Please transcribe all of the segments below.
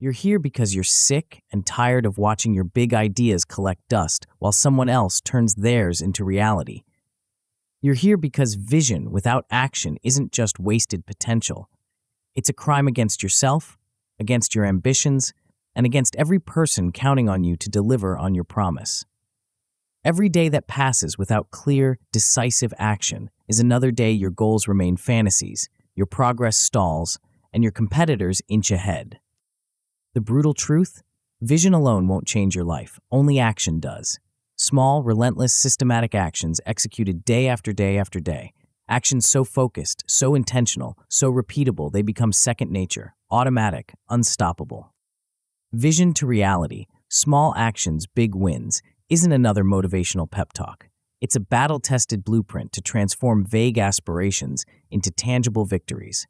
You're here because you're sick and tired of watching your big ideas collect dust while someone else turns theirs into reality. You're here because vision without action isn't just wasted potential. It's a crime against yourself, against your ambitions, and against every person counting on you to deliver on your promise. Every day that passes without clear, decisive action is another day your goals remain fantasies, your progress stalls, and your competitors inch ahead. The brutal truth? Vision alone won't change your life, only action does. Small, relentless, systematic actions executed day after day after day. Actions so focused, so intentional, so repeatable they become second nature, automatic, unstoppable. Vision to reality, small actions, big wins, isn't another motivational pep talk. It's a battle-tested blueprint to transform vague aspirations into tangible victories.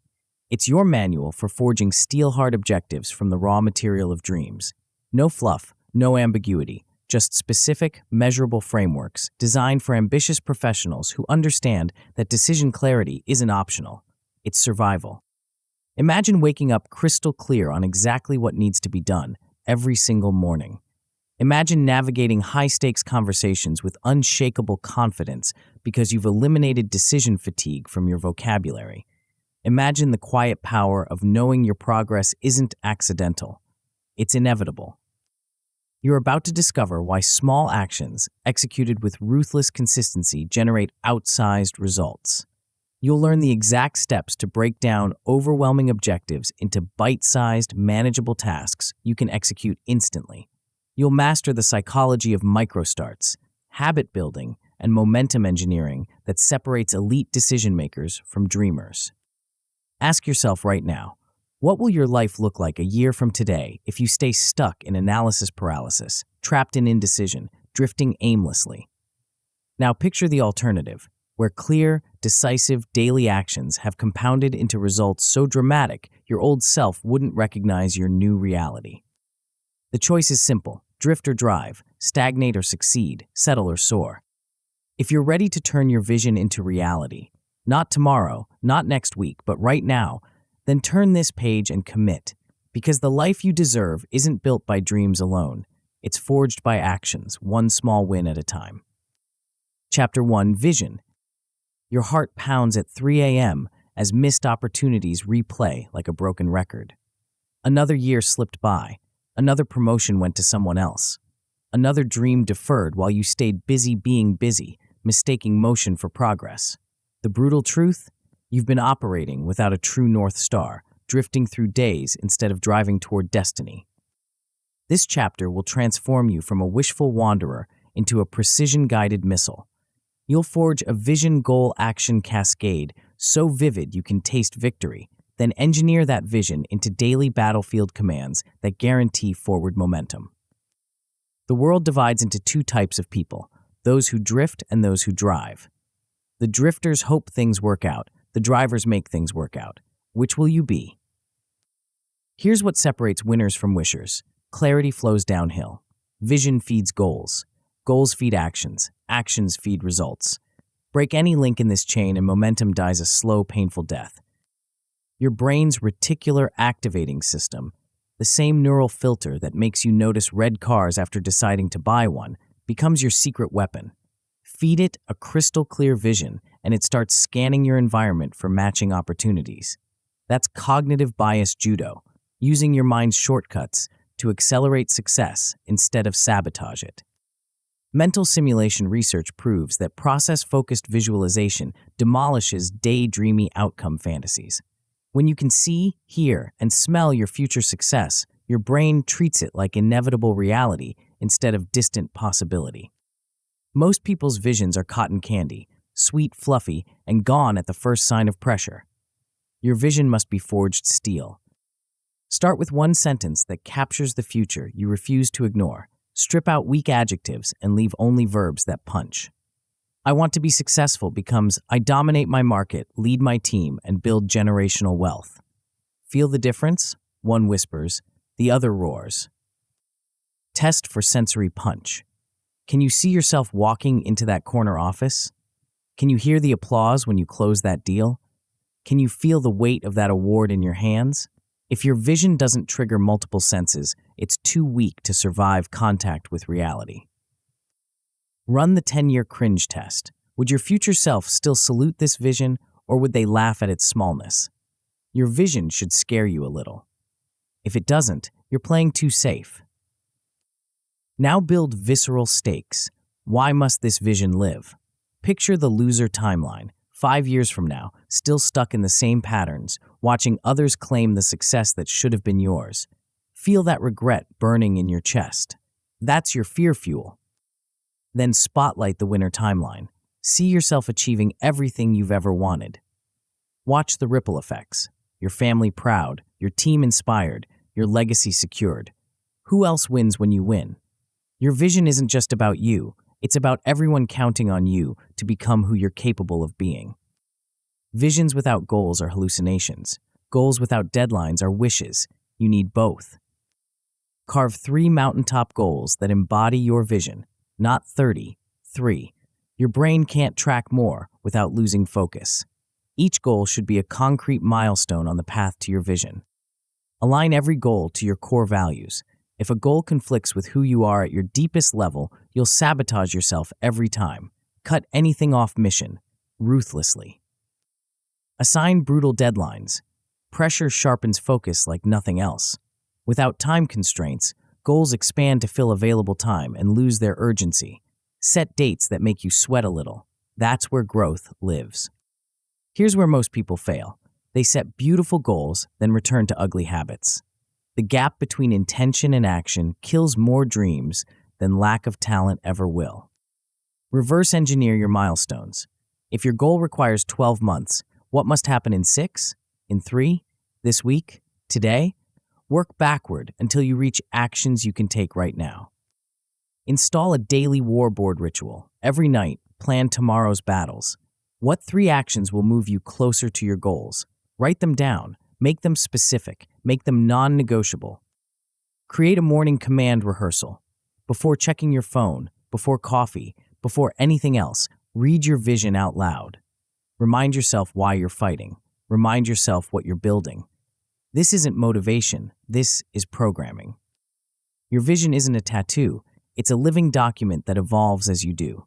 It's your manual for forging steel-hard objectives from the raw material of dreams. No fluff, no ambiguity, just specific, measurable frameworks designed for ambitious professionals who understand that decision clarity isn't optional. It's survival. Imagine waking up crystal clear on exactly what needs to be done every single morning. Imagine navigating high-stakes conversations with unshakable confidence because you've eliminated decision fatigue from your vocabulary. Imagine the quiet power of knowing your progress isn't accidental. It's inevitable. You're about to discover why small actions, executed with ruthless consistency, generate outsized results. You'll learn the exact steps to break down overwhelming objectives into bite-sized, manageable tasks you can execute instantly. You'll master the psychology of microstarts, habit building, and momentum engineering that separates elite decision-makers from dreamers. Ask yourself right now, what will your life look like a year from today if you stay stuck in analysis paralysis, trapped in indecision, drifting aimlessly? Now picture the alternative, where clear, decisive daily actions have compounded into results so dramatic your old self wouldn't recognize your new reality. The choice is simple: drift or drive, stagnate or succeed, settle or soar. If you're ready to turn your vision into reality, not tomorrow, not next week, but right now, then turn this page and commit, because the life you deserve isn't built by dreams alone. It's forged by actions, one small win at a time. Chapter 1, Vision. Your heart pounds at 3 a.m. as missed opportunities replay like a broken record. Another year slipped by. Another promotion went to someone else. Another dream deferred while you stayed busy being busy, mistaking motion for progress. The brutal truth? You've been operating without a true North Star, drifting through days instead of driving toward destiny. This chapter will transform you from a wishful wanderer into a precision-guided missile. You'll forge a vision-goal-action cascade so vivid you can taste victory, then engineer that vision into daily battlefield commands that guarantee forward momentum. The world divides into two types of people, those who drift and those who drive. The drifters hope things work out. The drivers make things work out. Which will you be? Here's what separates winners from wishers. Clarity flows downhill. Vision feeds goals. Goals feed actions. Actions feed results. Break any link in this chain and momentum dies a slow, painful death. Your brain's reticular activating system, the same neural filter that makes you notice red cars after deciding to buy one, becomes your secret weapon. Feed it a crystal-clear vision, and it starts scanning your environment for matching opportunities. That's cognitive bias judo, using your mind's shortcuts to accelerate success instead of sabotage it. Mental simulation research proves that process-focused visualization demolishes daydreamy outcome fantasies. When you can see, hear, and smell your future success, your brain treats it like inevitable reality instead of distant possibility. Most people's visions are cotton candy, sweet, fluffy, and gone at the first sign of pressure. Your vision must be forged steel. Start with one sentence that captures the future you refuse to ignore. Strip out weak adjectives and leave only verbs that punch. I want to be successful becomes I dominate my market, lead my team, and build generational wealth. Feel the difference? One whispers, the other roars. Test for sensory punch. Can you see yourself walking into that corner office? Can you hear the applause when you close that deal? Can you feel the weight of that award in your hands? If your vision doesn't trigger multiple senses, it's too weak to survive contact with reality. Run the 10-year cringe test. Would your future self still salute this vision, or would they laugh at its smallness? Your vision should scare you a little. If it doesn't, you're playing too safe. Now build visceral stakes. Why must this vision live? Picture the loser timeline, 5 years from now, still stuck in the same patterns, watching others claim the success that should have been yours. Feel that regret burning in your chest. That's your fear fuel. Then spotlight the winner timeline. See yourself achieving everything you've ever wanted. Watch the ripple effects. Your family proud, your team inspired, your legacy secured. Who else wins when you win? Your vision isn't just about you. It's about everyone counting on you to become who you're capable of being. Visions without goals are hallucinations. Goals without deadlines are wishes. You need both. Carve 3 mountaintop goals that embody your vision, not 30. 3. Your brain can't track more without losing focus. Each goal should be a concrete milestone on the path to your vision. Align every goal to your core values. If a goal conflicts with who you are at your deepest level, you'll sabotage yourself every time. Cut anything off mission, ruthlessly. Assign brutal deadlines. Pressure sharpens focus like nothing else. Without time constraints, goals expand to fill available time and lose their urgency. Set dates that make you sweat a little. That's where growth lives. Here's where most people fail. They set beautiful goals, then return to ugly habits. The gap between intention and action kills more dreams than lack of talent ever will. Reverse engineer your milestones. If your goal requires 12 months, what must happen in 6? In 3? This week? Today? Work backward until you reach actions you can take right now. Install a daily war board ritual. Every night, plan tomorrow's battles. What 3 actions will move you closer to your goals? Write them down. Make them specific. Make them non-negotiable. Create a morning command rehearsal. Before checking your phone, before coffee, before anything else, read your vision out loud. Remind yourself why you're fighting. Remind yourself what you're building. This isn't motivation. This is programming. Your vision isn't a tattoo. It's a living document that evolves as you do.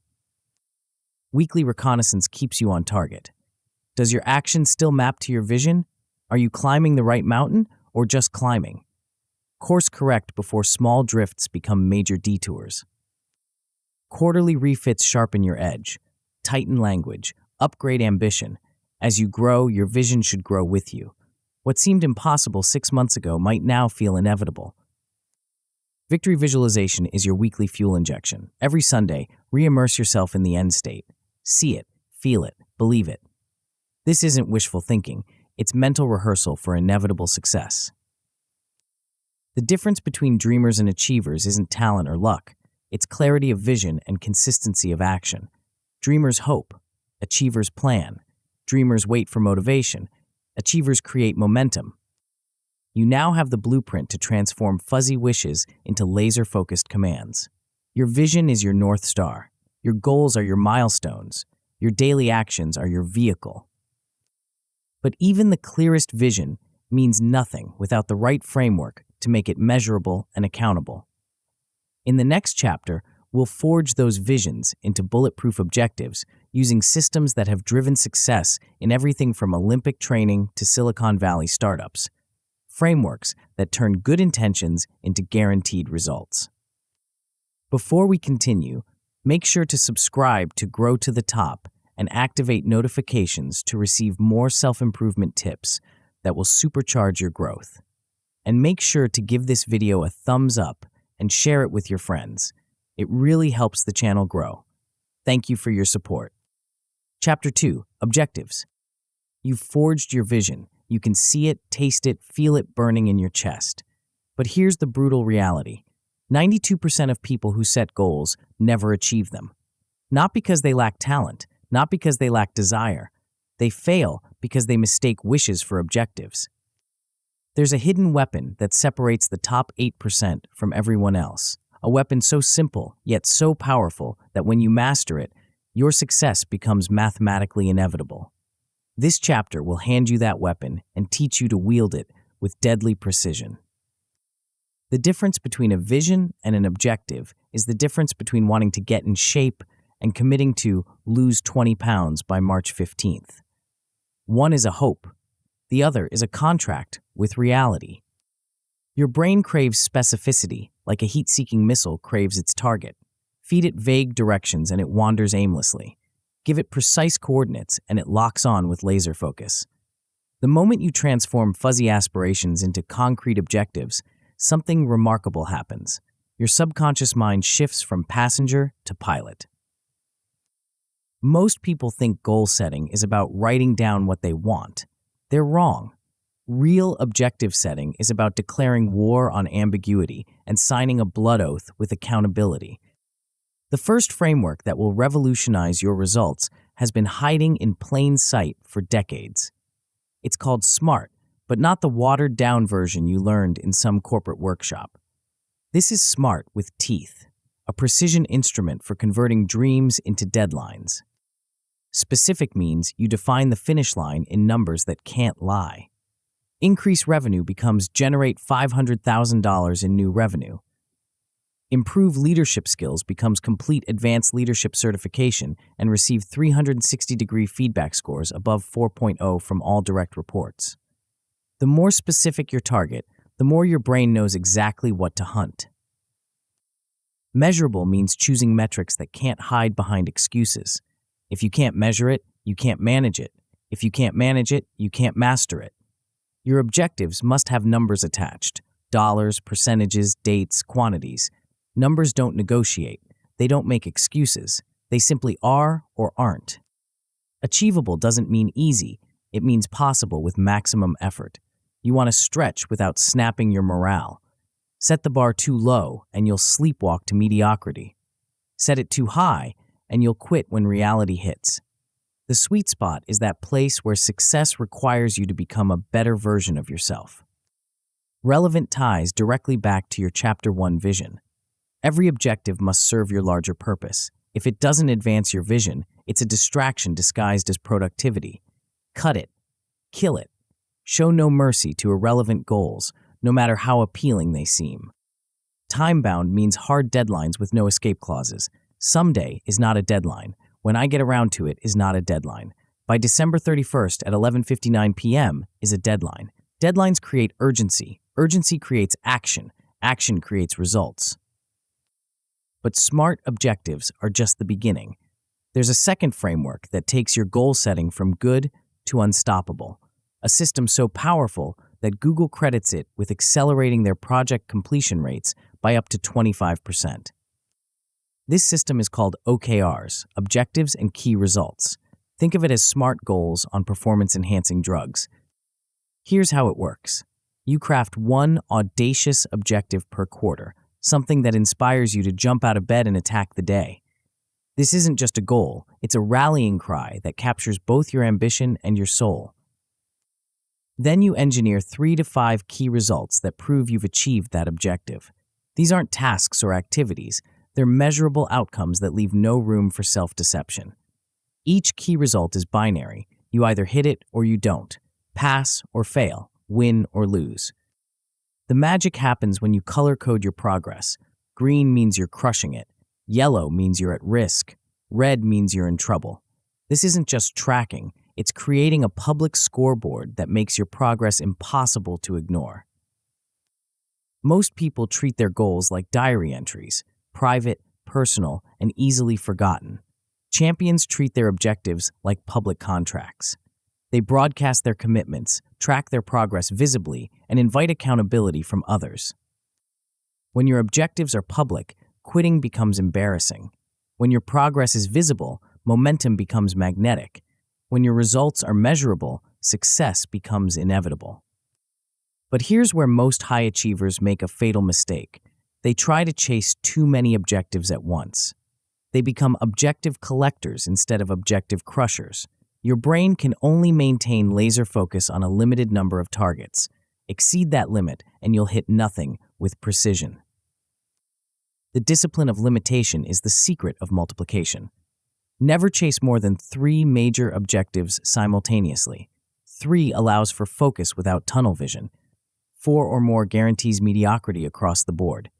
Weekly reconnaissance keeps you on target. Does your action still map to your vision? Are you climbing the right mountain or just climbing? Course correct before small drifts become major detours. Quarterly refits sharpen your edge. Tighten language. Upgrade ambition. As you grow, your vision should grow with you. What seemed impossible 6 months ago might now feel inevitable. Victory visualization is your weekly fuel injection. Every Sunday, re-immerse yourself in the end state. See it, feel it, believe it. This isn't wishful thinking. It's mental rehearsal for inevitable success. The difference between dreamers and achievers isn't talent or luck. It's clarity of vision and consistency of action. Dreamers hope. Achievers plan. Dreamers wait for motivation. Achievers create momentum. You now have the blueprint to transform fuzzy wishes into laser-focused commands. Your vision is your North Star. Your goals are your milestones. Your daily actions are your vehicle. But even the clearest vision means nothing without the right framework to make it measurable and accountable. In the next chapter, we'll forge those visions into bulletproof objectives using systems that have driven success in everything from Olympic training to Silicon Valley startups. Frameworks that turn good intentions into guaranteed results. Before we continue, make sure to subscribe to Grow to the Top and activate notifications to receive more self-improvement tips that will supercharge your growth. And make sure to give this video a thumbs up and share it with your friends. It really helps the channel grow. Thank you for your support. Chapter 2, Objectives. You've forged your vision. You can see it, taste it, feel it burning in your chest. But here's the brutal reality. 92% of people who set goals never achieve them. Not because they lack talent, not because they lack desire. They fail because they mistake wishes for objectives. There's a hidden weapon that separates the top 8% from everyone else. A weapon so simple, yet so powerful that when you master it, your success becomes mathematically inevitable. This chapter will hand you that weapon and teach you to wield it with deadly precision. The difference between a vision and an objective is the difference between wanting to get in shape and committing to lose 20 pounds by March 15th. One is a hope. The other is a contract with reality. Your brain craves specificity, like a heat-seeking missile craves its target. Feed it vague directions and it wanders aimlessly. Give it precise coordinates and it locks on with laser focus. The moment you transform fuzzy aspirations into concrete objectives, something remarkable happens. Your subconscious mind shifts from passenger to pilot. Most people think goal setting is about writing down what they want. They're wrong. Real objective setting is about declaring war on ambiguity and signing a blood oath with accountability. The first framework that will revolutionize your results has been hiding in plain sight for decades. It's called SMART, but not the watered-down version you learned in some corporate workshop. This is SMART with teeth, a precision instrument for converting dreams into deadlines. Specific means you define the finish line in numbers that can't lie. Increase revenue becomes generate $500,000 in new revenue. Improve leadership skills becomes complete advanced leadership certification and receive 360-degree feedback scores above 4.0 from all direct reports. The more specific your target, the more your brain knows exactly what to hunt. Measurable means choosing metrics that can't hide behind excuses. If you can't measure it, you can't manage it. If you can't manage it, you can't master it. Your objectives must have numbers attached: dollars, percentages, dates, quantities. Numbers don't negotiate. They don't make excuses. They simply are or aren't. Achievable doesn't mean easy. It means possible with maximum effort. You want to stretch without snapping your morale. Set the bar too low and you'll sleepwalk to mediocrity. Set it too high and you'll quit when reality hits. The sweet spot is that place where success requires you to become a better version of yourself. Relevant ties directly back to your Chapter 1 vision. Every objective must serve your larger purpose. If it doesn't advance your vision, it's a distraction disguised as productivity. Cut it. Kill it. Show no mercy to irrelevant goals, no matter how appealing they seem. Time-bound means hard deadlines with no escape clauses. Someday is not a deadline. When I get around to it is not a deadline. By December 31st at 11:59 p.m. is a deadline. Deadlines create urgency. Urgency creates action. Action creates results. But SMART objectives are just the beginning. There's a second framework that takes your goal setting from good to unstoppable, a system so powerful that Google credits it with accelerating their project completion rates by up to 25%. This system is called OKRs, Objectives and Key Results. Think of it as SMART goals on performance-enhancing drugs. Here's how it works. You craft one audacious objective per quarter, something that inspires you to jump out of bed and attack the day. This isn't just a goal, it's a rallying cry that captures both your ambition and your soul. Then you engineer 3 to 5 key results that prove you've achieved that objective. These aren't tasks or activities, they're measurable outcomes that leave no room for self-deception. Each key result is binary. You either hit it or you don't, pass or fail, win or lose. The magic happens when you color code your progress. Green means you're crushing it. Yellow means you're at risk. Red means you're in trouble. This isn't just tracking, it's creating a public scoreboard that makes your progress impossible to ignore. Most people treat their goals like diary entries, private, personal, and easily forgotten. Champions treat their objectives like public contracts. They broadcast their commitments, track their progress visibly, and invite accountability from others. When your objectives are public, quitting becomes embarrassing. When your progress is visible, momentum becomes magnetic. When your results are measurable, success becomes inevitable. But here's where most high achievers make a fatal mistake. They try to chase too many objectives at once. They become objective collectors instead of objective crushers. Your brain can only maintain laser focus on a limited number of targets. Exceed that limit and you'll hit nothing with precision. The discipline of limitation is the secret of multiplication. Never chase more than 3 major objectives simultaneously. 3 allows for focus without tunnel vision. 4 or more guarantees mediocrity across the board.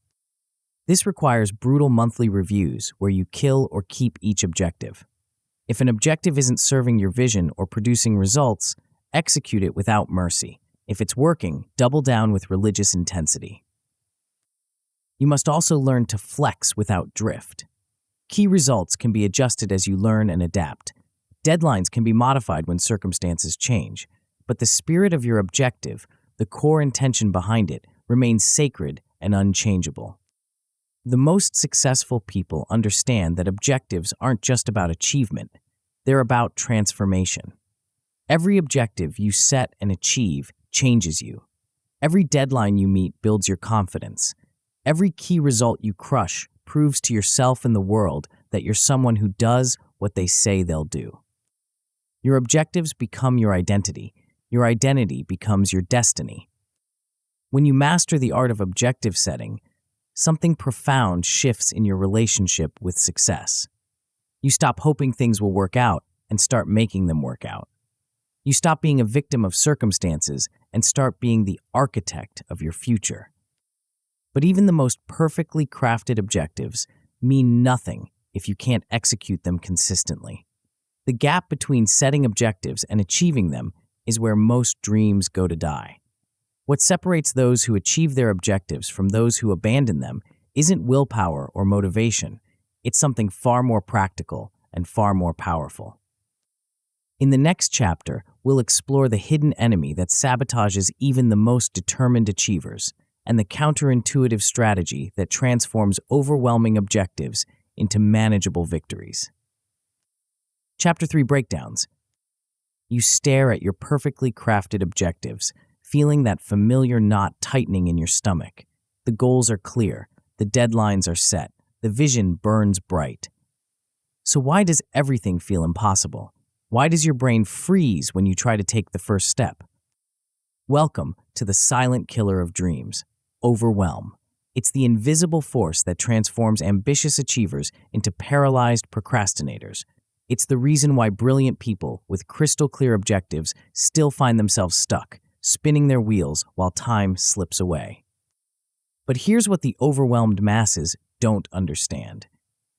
This requires brutal monthly reviews where you kill or keep each objective. If an objective isn't serving your vision or producing results, execute it without mercy. If it's working, double down with religious intensity. You must also learn to flex without drift. Key results can be adjusted as you learn and adapt. Deadlines can be modified when circumstances change, but the spirit of your objective, the core intention behind it, remains sacred and unchangeable. The most successful people understand that objectives aren't just about achievement, they're about transformation. Every objective you set and achieve changes you. Every deadline you meet builds your confidence. Every key result you crush proves to yourself and the world that you're someone who does what they say they'll do. Your objectives become your identity. Your identity becomes your destiny. When you master the art of objective setting, something profound shifts in your relationship with success. You stop hoping things will work out and start making them work out. You stop being a victim of circumstances and start being the architect of your future. But even the most perfectly crafted objectives mean nothing if you can't execute them consistently. The gap between setting objectives and achieving them is where most dreams go to die. What separates those who achieve their objectives from those who abandon them isn't willpower or motivation. It's something far more practical and far more powerful. In the next chapter, we'll explore the hidden enemy that sabotages even the most determined achievers and the counterintuitive strategy that transforms overwhelming objectives into manageable victories. Chapter 3 Breakdowns. You stare at your perfectly crafted objectives, feeling that familiar knot tightening in your stomach. The goals are clear, the deadlines are set, the vision burns bright. So why does everything feel impossible? Why does your brain freeze when you try to take the first step? Welcome to the silent killer of dreams, overwhelm. It's the invisible force that transforms ambitious achievers into paralyzed procrastinators. It's the reason why brilliant people with crystal clear objectives still find themselves stuck, spinning their wheels while time slips away. But here's what the overwhelmed masses don't understand.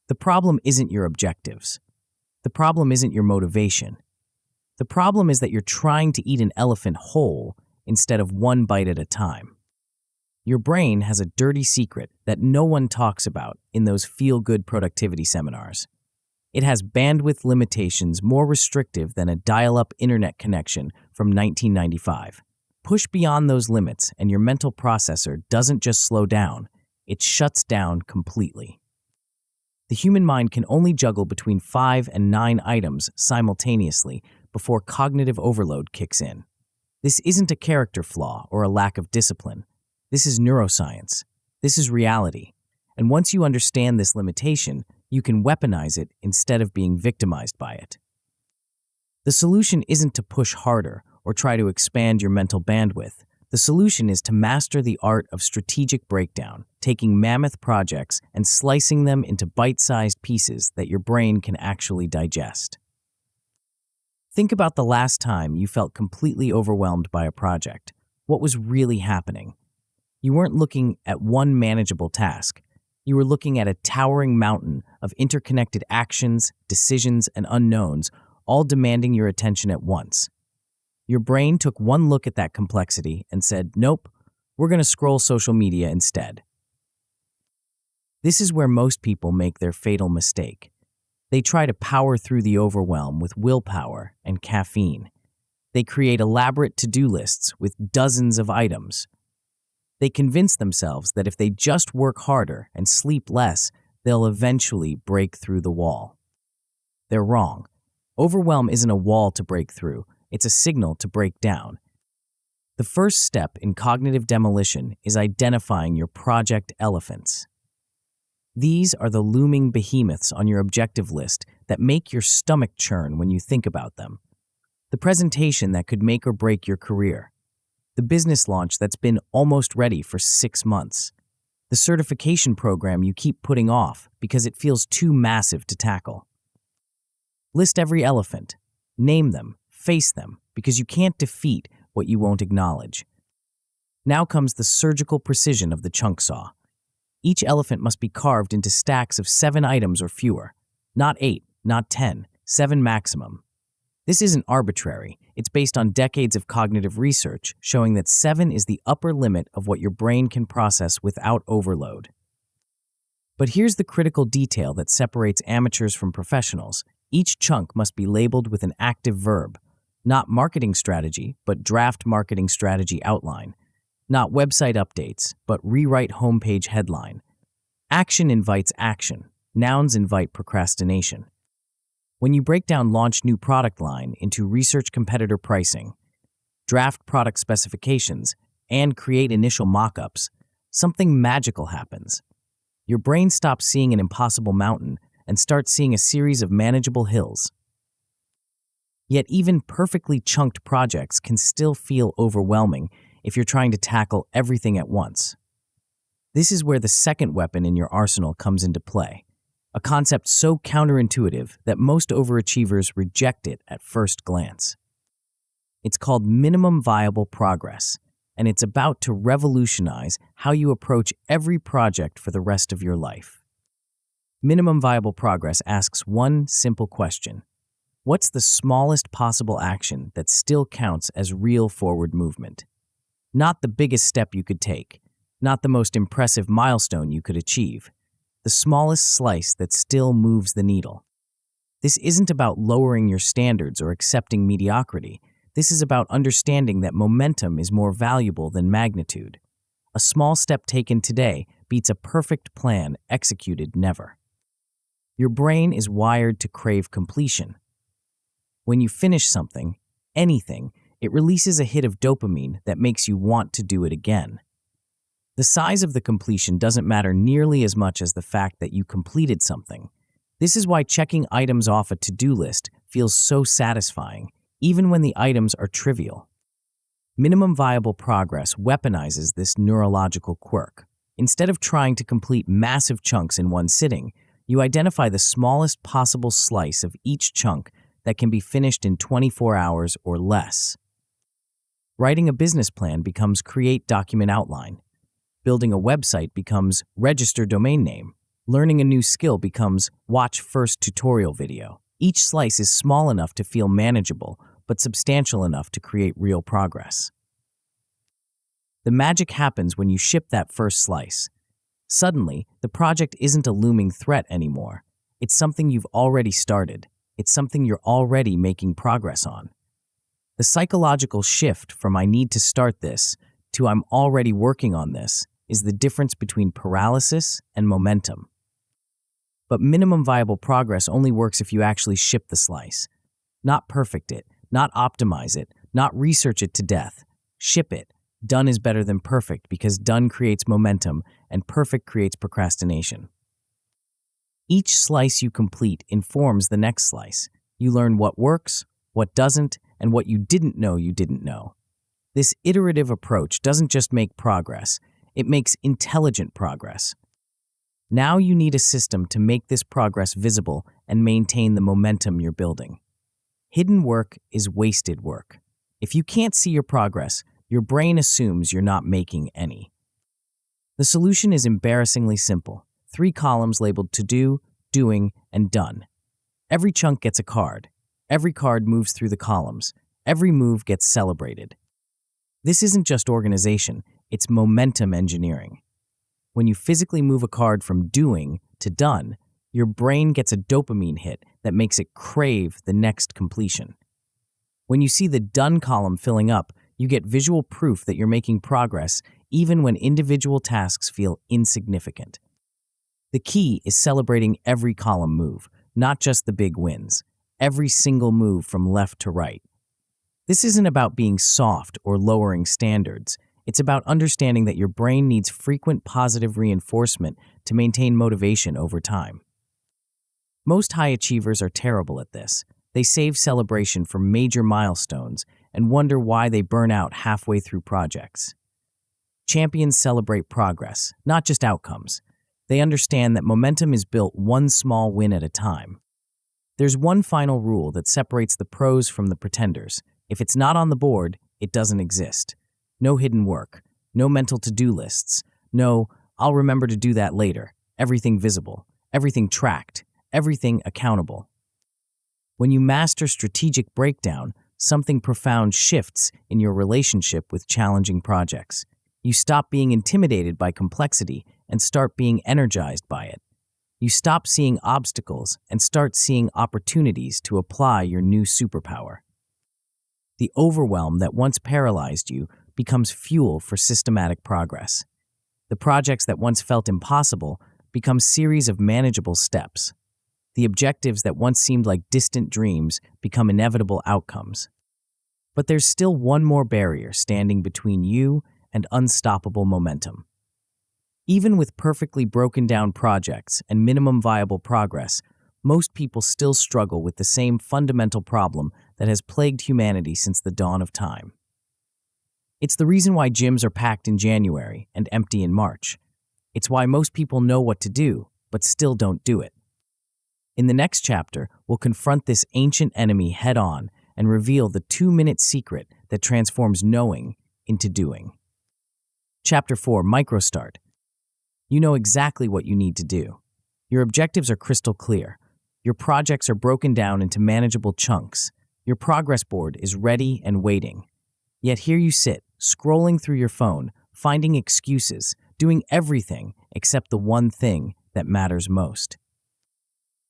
The problem isn't your objectives. The problem isn't your motivation. The problem is that you're trying to eat an elephant whole instead of one bite at a time. Your brain has a dirty secret that no one talks about in those feel-good productivity seminars. It has bandwidth limitations more restrictive than a dial-up internet connection from 1995. Push beyond those limits and your mental processor doesn't just slow down, it shuts down completely. The human mind can only juggle between 5 and 9 items simultaneously before cognitive overload kicks in. This isn't a character flaw or a lack of discipline. This is neuroscience. This is reality. And once you understand this limitation, you can weaponize it instead of being victimized by it. The solution isn't to push harder or try to expand your mental bandwidth. The solution is to master the art of strategic breakdown, taking mammoth projects and slicing them into bite-sized pieces that your brain can actually digest. Think about the last time you felt completely overwhelmed by a project. What was really happening? You weren't looking at one manageable task. You were looking at a towering mountain of interconnected actions, decisions, and unknowns, all demanding your attention at once. Your brain took one look at that complexity and said, nope, we're going to scroll social media instead. This is where most people make their fatal mistake. They try to power through the overwhelm with willpower and caffeine. They create elaborate to-do lists with dozens of items. They convince themselves that if they just work harder and sleep less, they'll eventually break through the wall. They're wrong. Overwhelm isn't a wall to break through. It's a signal to break down. The first step in cognitive demolition is identifying your project elephants. These are the looming behemoths on your objective list that make your stomach churn when you think about them. The presentation that could make or break your career. The business launch that's been almost ready for 6 months. The certification program you keep putting off because it feels too massive to tackle. List every elephant. Name them. Face them, because you can't defeat what you won't acknowledge. Now comes the surgical precision of the chunk saw. Each elephant must be carved into stacks of 7 items or fewer. Not 8, not 10, 7 maximum. This isn't arbitrary. It's based on decades of cognitive research showing that 7 is the upper limit of what your brain can process without overload. But here's the critical detail that separates amateurs from professionals. Each chunk must be labeled with an active verb. Not marketing strategy, but draft marketing strategy outline. Not website updates, but rewrite homepage headline. Action invites action. Nouns invite procrastination. When you break down launch new product line into research competitor pricing, draft product specifications, and create initial mock-ups, something magical happens. Your brain stops seeing an impossible mountain and starts seeing a series of manageable hills. Yet even perfectly chunked projects can still feel overwhelming if you're trying to tackle everything at once. This is where the second weapon in your arsenal comes into play, a concept so counterintuitive that most overachievers reject it at first glance. It's called minimum viable progress, and it's about to revolutionize how you approach every project for the rest of your life. Minimum viable progress asks one simple question: what's the smallest possible action that still counts as real forward movement? Not the biggest step you could take, not the most impressive milestone you could achieve, the smallest slice that still moves the needle. This isn't about lowering your standards or accepting mediocrity. This is about understanding that momentum is more valuable than magnitude. A small step taken today beats a perfect plan executed never. Your brain is wired to crave completion. When you finish something, anything, it releases a hit of dopamine that makes you want to do it again. The size of the completion doesn't matter nearly as much as the fact that you completed something. This is why checking items off a to-do list feels so satisfying, even when the items are trivial. Minimum viable progress weaponizes this neurological quirk. Instead of trying to complete massive chunks in one sitting, you identify the smallest possible slice of each chunk that can be finished in 24 hours or less. Writing a business plan becomes create document outline. Building a website becomes register domain name. Learning a new skill becomes watch first tutorial video. Each slice is small enough to feel manageable, but substantial enough to create real progress. The magic happens when you ship that first slice. Suddenly, the project isn't a looming threat anymore. It's something you've already started. It's something you're already making progress on. The psychological shift from I need to start this to I'm already working on this is the difference between paralysis and momentum. But minimum viable progress only works if you actually ship the slice. Not perfect it, not optimize it, not research it to death. Ship it. Done is better than perfect because done creates momentum and perfect creates procrastination. Each slice you complete informs the next slice. You learn what works, what doesn't, and what you didn't know you didn't know. This iterative approach doesn't just make progress, it makes intelligent progress. Now you need a system to make this progress visible and maintain the momentum you're building. Hidden work is wasted work. If you can't see your progress, your brain assumes you're not making any. The solution is embarrassingly simple. 3 columns labeled to do, doing, and done. Every chunk gets a card. Every card moves through the columns. Every move gets celebrated. This isn't just organization, it's momentum engineering. When you physically move a card from doing to done, your brain gets a dopamine hit that makes it crave the next completion. When you see the done column filling up, you get visual proof that you're making progress even when individual tasks feel insignificant. The key is celebrating every column move, not just the big wins. Every single move from left to right. This isn't about being soft or lowering standards. It's about understanding that your brain needs frequent positive reinforcement to maintain motivation over time. Most high achievers are terrible at this. They save celebration for major milestones and wonder why they burn out halfway through projects. Champions celebrate progress, not just outcomes. They understand that momentum is built one small win at a time. There's one final rule that separates the pros from the pretenders. If it's not on the board, it doesn't exist. No hidden work, No mental to-do lists. No, I'll remember to do that later. Everything visible. Everything tracked. Everything accountable. When you master strategic breakdown, something profound shifts in your relationship with challenging projects. You stop being intimidated by complexity and start being energized by it. You stop seeing obstacles and start seeing opportunities to apply your new superpower. The overwhelm that once paralyzed you becomes fuel for systematic progress. The projects that once felt impossible become series of manageable steps. The objectives that once seemed like distant dreams become inevitable outcomes. But there's still one more barrier standing between you and unstoppable momentum. Even with perfectly broken down projects and minimum viable progress, most people still struggle with the same fundamental problem that has plagued humanity since the dawn of time. It's the reason why gyms are packed in January and empty in March. It's why most people know what to do, but still don't do it. In the next chapter, we'll confront this ancient enemy head-on and reveal the 2-minute secret that transforms knowing into doing. Chapter 4, Microstart. You know exactly what you need to do. Your objectives are crystal clear. Your projects are broken down into manageable chunks. Your progress board is ready and waiting. Yet here you sit, scrolling through your phone, finding excuses, doing everything except the one thing that matters most.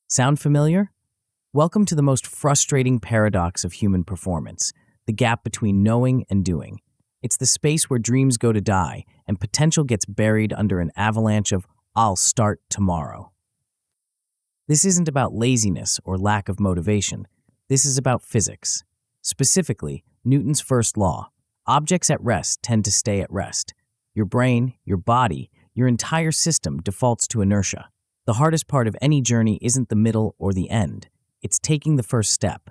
Sound familiar? Welcome to the most frustrating paradox of human performance, the gap between knowing and doing. It's the space where dreams go to die and potential gets buried under an avalanche of "I'll start tomorrow." This isn't about laziness or lack of motivation. This is about physics. Specifically, Newton's first law. Objects at rest tend to stay at rest. Your brain, your body, your entire system defaults to inertia. The hardest part of any journey isn't the middle or the end. It's taking the first step.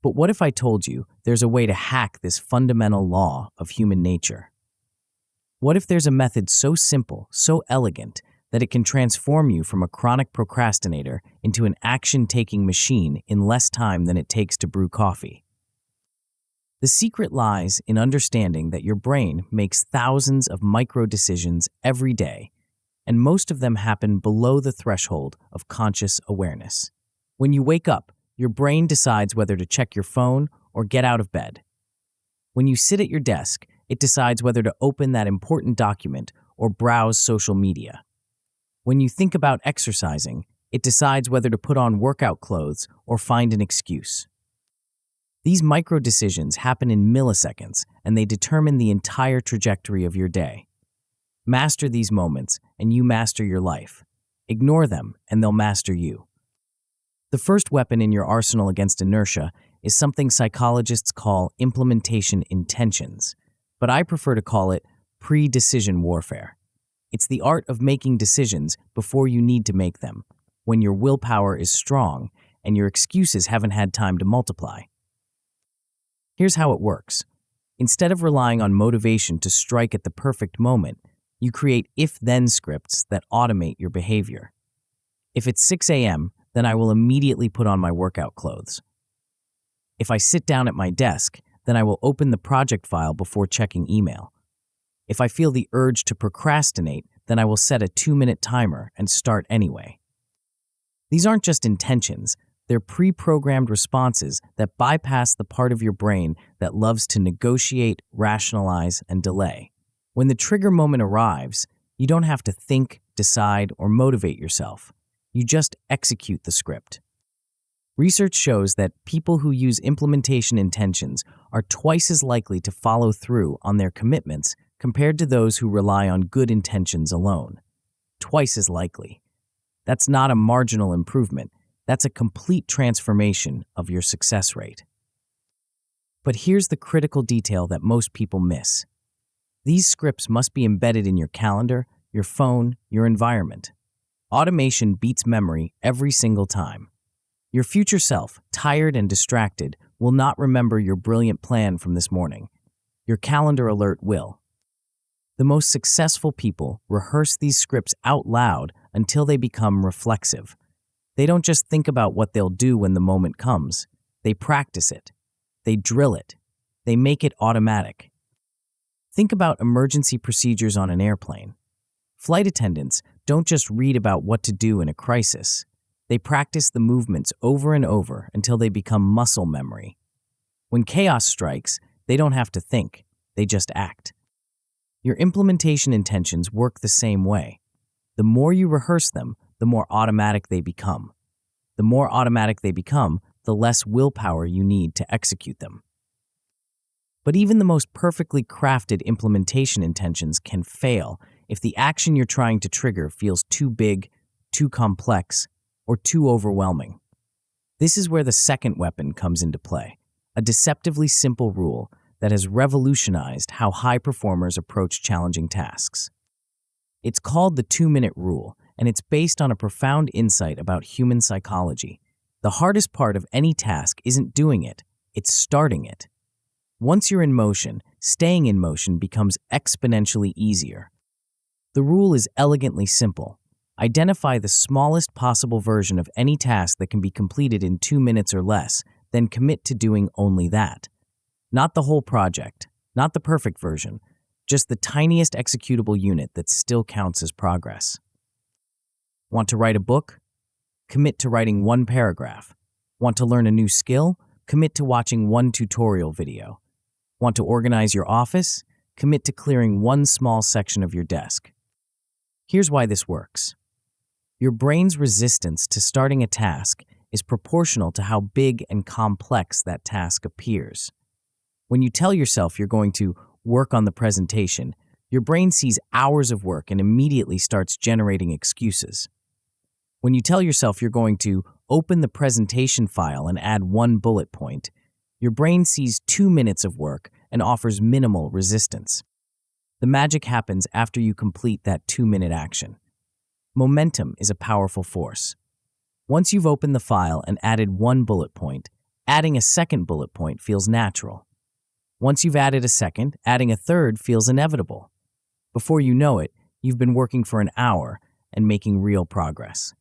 But what if I told you there's a way to hack this fundamental law of human nature? What if there's a method so simple, so elegant, that it can transform you from a chronic procrastinator into an action-taking machine in less time than it takes to brew coffee? The secret lies in understanding that your brain makes thousands of micro-decisions every day, and most of them happen below the threshold of conscious awareness. When you wake up, your brain decides whether to check your phone or get out of bed. When you sit at your desk, it decides whether to open that important document or browse social media. When you think about exercising, it decides whether to put on workout clothes or find an excuse. These micro-decisions happen in milliseconds, and they determine the entire trajectory of your day. Master these moments, and you master your life. Ignore them, and they'll master you. The first weapon in your arsenal against inertia is something psychologists call implementation intentions, but I prefer to call it pre-decision warfare. It's the art of making decisions before you need to make them, when your willpower is strong and your excuses haven't had time to multiply. Here's how it works. Instead of relying on motivation to strike at the perfect moment, you create if-then scripts that automate your behavior. If it's 6 a.m., then I will immediately put on my workout clothes. If I sit down at my desk, then I will open the project file before checking email. If I feel the urge to procrastinate, then I will set a 2-minute timer and start anyway. These aren't just intentions, they're pre-programmed responses that bypass the part of your brain that loves to negotiate, rationalize, and delay. When the trigger moment arrives, you don't have to think, decide, or motivate yourself. You just execute the script. Research shows that people who use implementation intentions are twice as likely to follow through on their commitments compared to those who rely on good intentions alone. Twice as likely. That's not a marginal improvement. That's a complete transformation of your success rate. But here's the critical detail that most people miss. These scripts must be embedded in your calendar, your phone, your environment. Automation beats memory every single time. Your future self, tired and distracted, will not remember your brilliant plan from this morning. Your calendar alert will. The most successful people rehearse these scripts out loud until they become reflexive. They don't just think about what they'll do when the moment comes. They practice it. They drill it. They make it automatic. Think about emergency procedures on an airplane. Flight attendants don't just read about what to do in a crisis. They practice the movements over and over until they become muscle memory. When chaos strikes, they don't have to think, they just act. Your implementation intentions work the same way. The more you rehearse them, the more automatic they become. The more automatic they become, the less willpower you need to execute them. But even the most perfectly crafted implementation intentions can fail if the action you're trying to trigger feels too big, too complex, or too overwhelming. This is where the second weapon comes into play, a deceptively simple rule that has revolutionized how high performers approach challenging tasks. It's called the 2-minute rule, and it's based on a profound insight about human psychology. The hardest part of any task isn't doing it, it's starting it. Once you're in motion, staying in motion becomes exponentially easier. The rule is elegantly simple. Identify the smallest possible version of any task that can be completed in 2 minutes or less, then commit to doing only that. Not the whole project, not the perfect version, just the tiniest executable unit that still counts as progress. Want to write a book? Commit to writing 1 paragraph. Want to learn a new skill? Commit to watching 1 tutorial video. Want to organize your office? Commit to clearing 1 small section of your desk. Here's why this works. Your brain's resistance to starting a task is proportional to how big and complex that task appears. When you tell yourself you're going to work on the presentation, your brain sees hours of work and immediately starts generating excuses. When you tell yourself you're going to open the presentation file and add 1 bullet point, your brain sees 2 minutes of work and offers minimal resistance. The magic happens after you complete that 2-minute action. Momentum is a powerful force. Once you've opened the file and added 1 bullet point, adding a second bullet point feels natural. Once you've added a second, adding a third feels inevitable. Before you know it, you've been working for an hour and making real progress.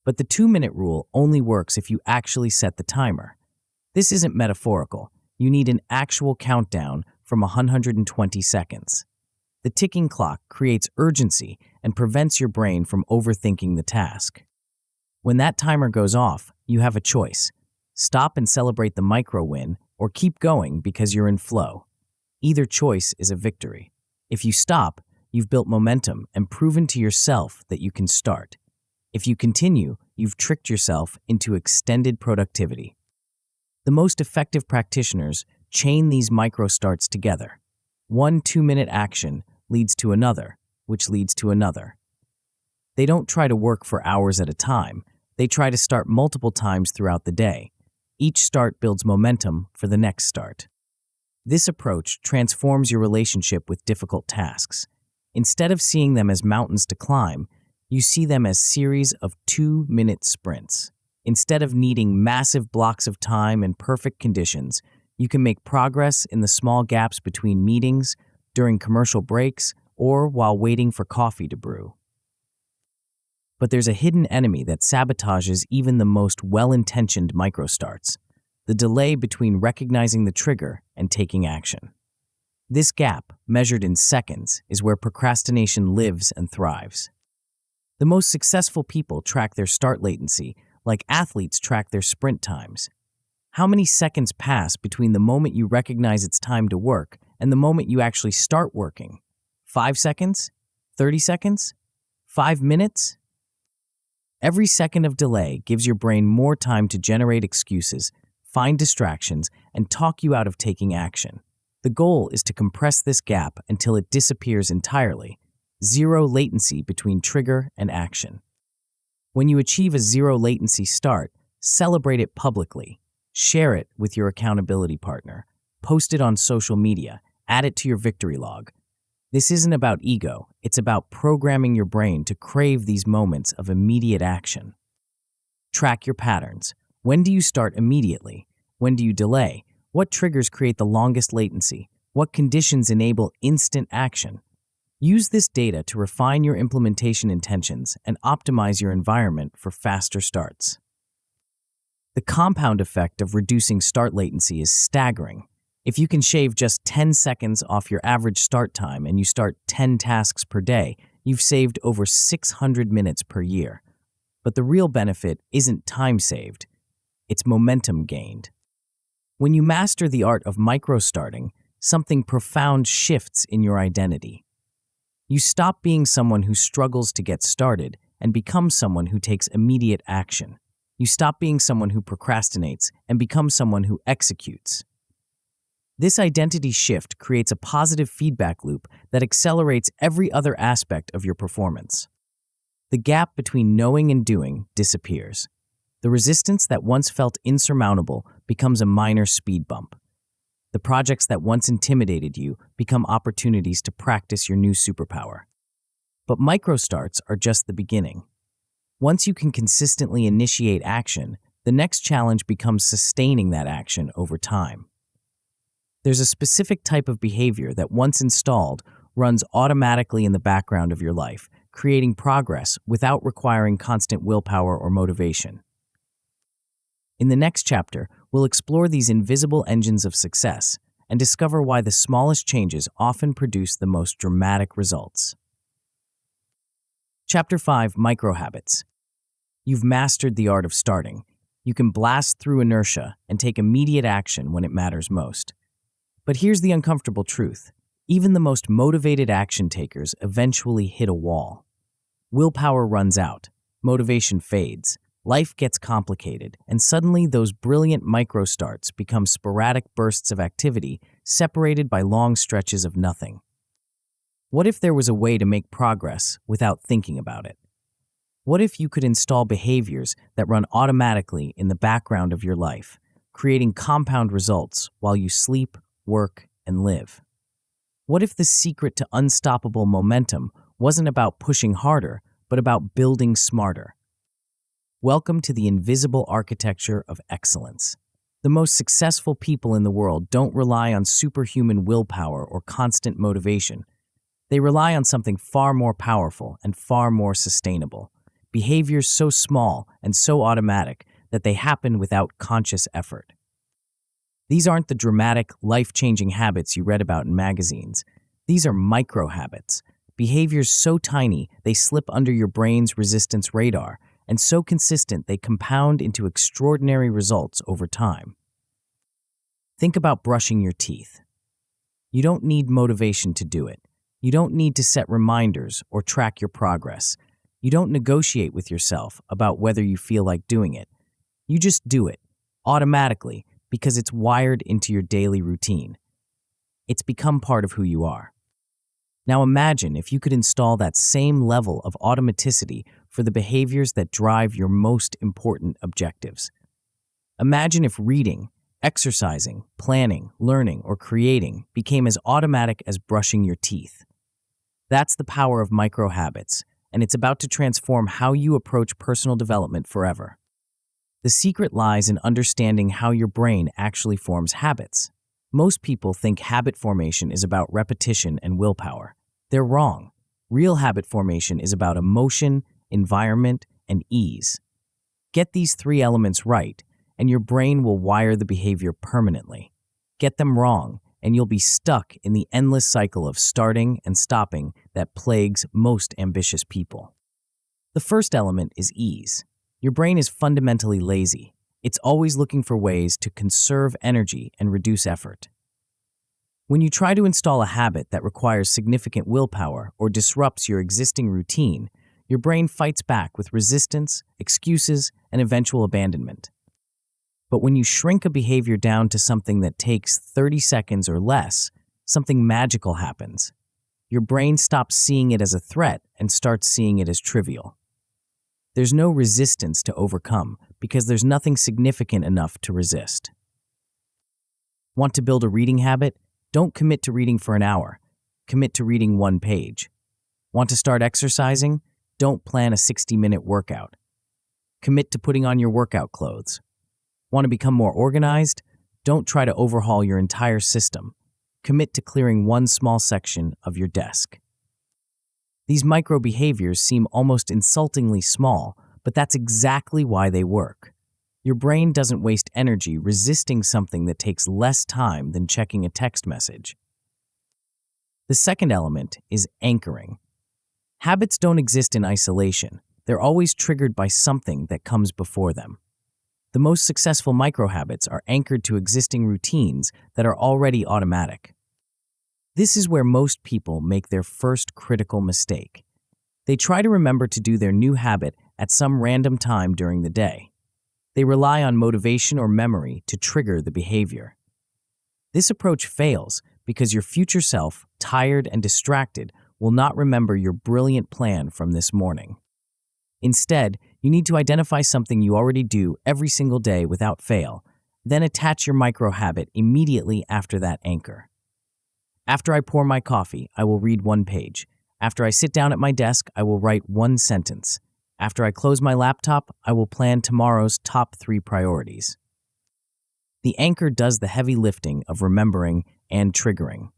But the 2-minute rule only works if you actually set the timer. This isn't metaphorical. You need an actual countdown from 120 seconds. The ticking clock creates urgency and prevents your brain from overthinking the task. When that timer goes off, you have a choice. Stop and celebrate the micro win, or keep going because you're in flow. Either choice is a victory. If you stop, you've built momentum and proven to yourself that you can start. If you continue, you've tricked yourself into extended productivity. The most effective practitioners chain these micro starts together. 1 2-minute action leads to another, which leads to another. They don't try to work for hours at a time. They try to start multiple times throughout the day. Each start builds momentum for the next start. This approach transforms your relationship with difficult tasks. Instead of seeing them as mountains to climb, you see them as series of 2-minute sprints. Instead of needing massive blocks of time and perfect conditions, you can make progress in the small gaps between meetings, during commercial breaks, or while waiting for coffee to brew. But there's a hidden enemy that sabotages even the most well-intentioned microstarts: the delay between recognizing the trigger and taking action. This gap, measured in seconds, is where procrastination lives and thrives. The most successful people track their start latency like athletes track their sprint times. How many seconds pass between the moment you recognize it's time to work and the moment you actually start working? 5 seconds? 30 seconds? 5 minutes? Every second of delay gives your brain more time to generate excuses, find distractions, and talk you out of taking action. The goal is to compress this gap until it disappears entirely. 0 latency between trigger and action. When you achieve a 0 latency start, celebrate it publicly. Share it with your accountability partner. Post it on social media. Add it to your victory log. This isn't about ego. It's about programming your brain to crave these moments of immediate action. Track your patterns. When do you start immediately? When do you delay? What triggers create the longest latency? What conditions enable instant action? Use this data to refine your implementation intentions and optimize your environment for faster starts. The compound effect of reducing start latency is staggering. If you can shave just 10 seconds off your average start time and you start 10 tasks per day, you've saved over 600 minutes per year. But the real benefit isn't time saved, it's momentum gained. When you master the art of micro-starting, something profound shifts in your identity. You stop being someone who struggles to get started and become someone who takes immediate action. You stop being someone who procrastinates and become someone who executes. This identity shift creates a positive feedback loop that accelerates every other aspect of your performance. The gap between knowing and doing disappears. The resistance that once felt insurmountable becomes a minor speed bump. The projects that once intimidated you become opportunities to practice your new superpower. But microstarts are just the beginning. Once you can consistently initiate action, the next challenge becomes sustaining that action over time. There's a specific type of behavior that, once installed, runs automatically in the background of your life, creating progress without requiring constant willpower or motivation. In the next chapter, we'll explore these invisible engines of success and discover why the smallest changes often produce the most dramatic results. Chapter 5: Microhabits. You've mastered the art of starting. You can blast through inertia and take immediate action when it matters most. But here's the uncomfortable truth. Even the most motivated action takers eventually hit a wall. Willpower runs out, motivation fades, life gets complicated, and suddenly those brilliant micro-starts become sporadic bursts of activity separated by long stretches of nothing. What if there was a way to make progress without thinking about it? What if you could install behaviors that run automatically in the background of your life, creating compound results while you sleep, work, and live? What if the secret to unstoppable momentum wasn't about pushing harder, but about building smarter? Welcome to the invisible architecture of excellence. The most successful people in the world don't rely on superhuman willpower or constant motivation. They rely on something far more powerful and far more sustainable. Behaviors so small and so automatic that they happen without conscious effort. These aren't the dramatic, life-changing habits you read about in magazines. These are micro-habits, behaviors so tiny they slip under your brain's resistance radar, and so consistent they compound into extraordinary results over time. Think about brushing your teeth. You don't need motivation to do it. You don't need to set reminders or track your progress. You don't negotiate with yourself about whether you feel like doing it. You just do it, automatically, because it's wired into your daily routine. It's become part of who you are. Now imagine if you could install that same level of automaticity for the behaviors that drive your most important objectives. Imagine if reading, exercising, planning, learning, or creating became as automatic as brushing your teeth. That's the power of micro-habits, and it's about to transform how you approach personal development forever. The secret lies in understanding how your brain actually forms habits. Most people think habit formation is about repetition and willpower. They're wrong. Real habit formation is about emotion, environment, and ease. Get these three elements right, and your brain will wire the behavior permanently. Get them wrong, and you'll be stuck in the endless cycle of starting and stopping that plagues most ambitious people. The first element is ease. Your brain is fundamentally lazy. It's always looking for ways to conserve energy and reduce effort. When you try to install a habit that requires significant willpower or disrupts your existing routine, your brain fights back with resistance, excuses, and eventual abandonment. But when you shrink a behavior down to something that takes 30 seconds or less, something magical happens. Your brain stops seeing it as a threat and starts seeing it as trivial. There's no resistance to overcome because there's nothing significant enough to resist. Want to build a reading habit? Don't commit to reading for an hour. Commit to reading 1 page. Want to start exercising? Don't plan a 60-minute workout. Commit to putting on your workout clothes. Want to become more organized? Don't try to overhaul your entire system. Commit to clearing one small section of your desk. These micro behaviors seem almost insultingly small, but that's exactly why they work. Your brain doesn't waste energy resisting something that takes less time than checking a text message. The second element is anchoring. Habits don't exist in isolation. They're always triggered by something that comes before them. The most successful microhabits are anchored to existing routines that are already automatic. This is where most people make their first critical mistake. They try to remember to do their new habit at some random time during the day. They rely on motivation or memory to trigger the behavior. This approach fails because your future self, tired and distracted, will not remember your brilliant plan from this morning. Instead, you need to identify something you already do every single day without fail, then attach your micro-habit immediately after that anchor. After I pour my coffee, I will read 1 page. After I sit down at my desk, I will write 1 sentence. After I close my laptop, I will plan tomorrow's top 3 priorities. The anchor does the heavy lifting of remembering and triggering.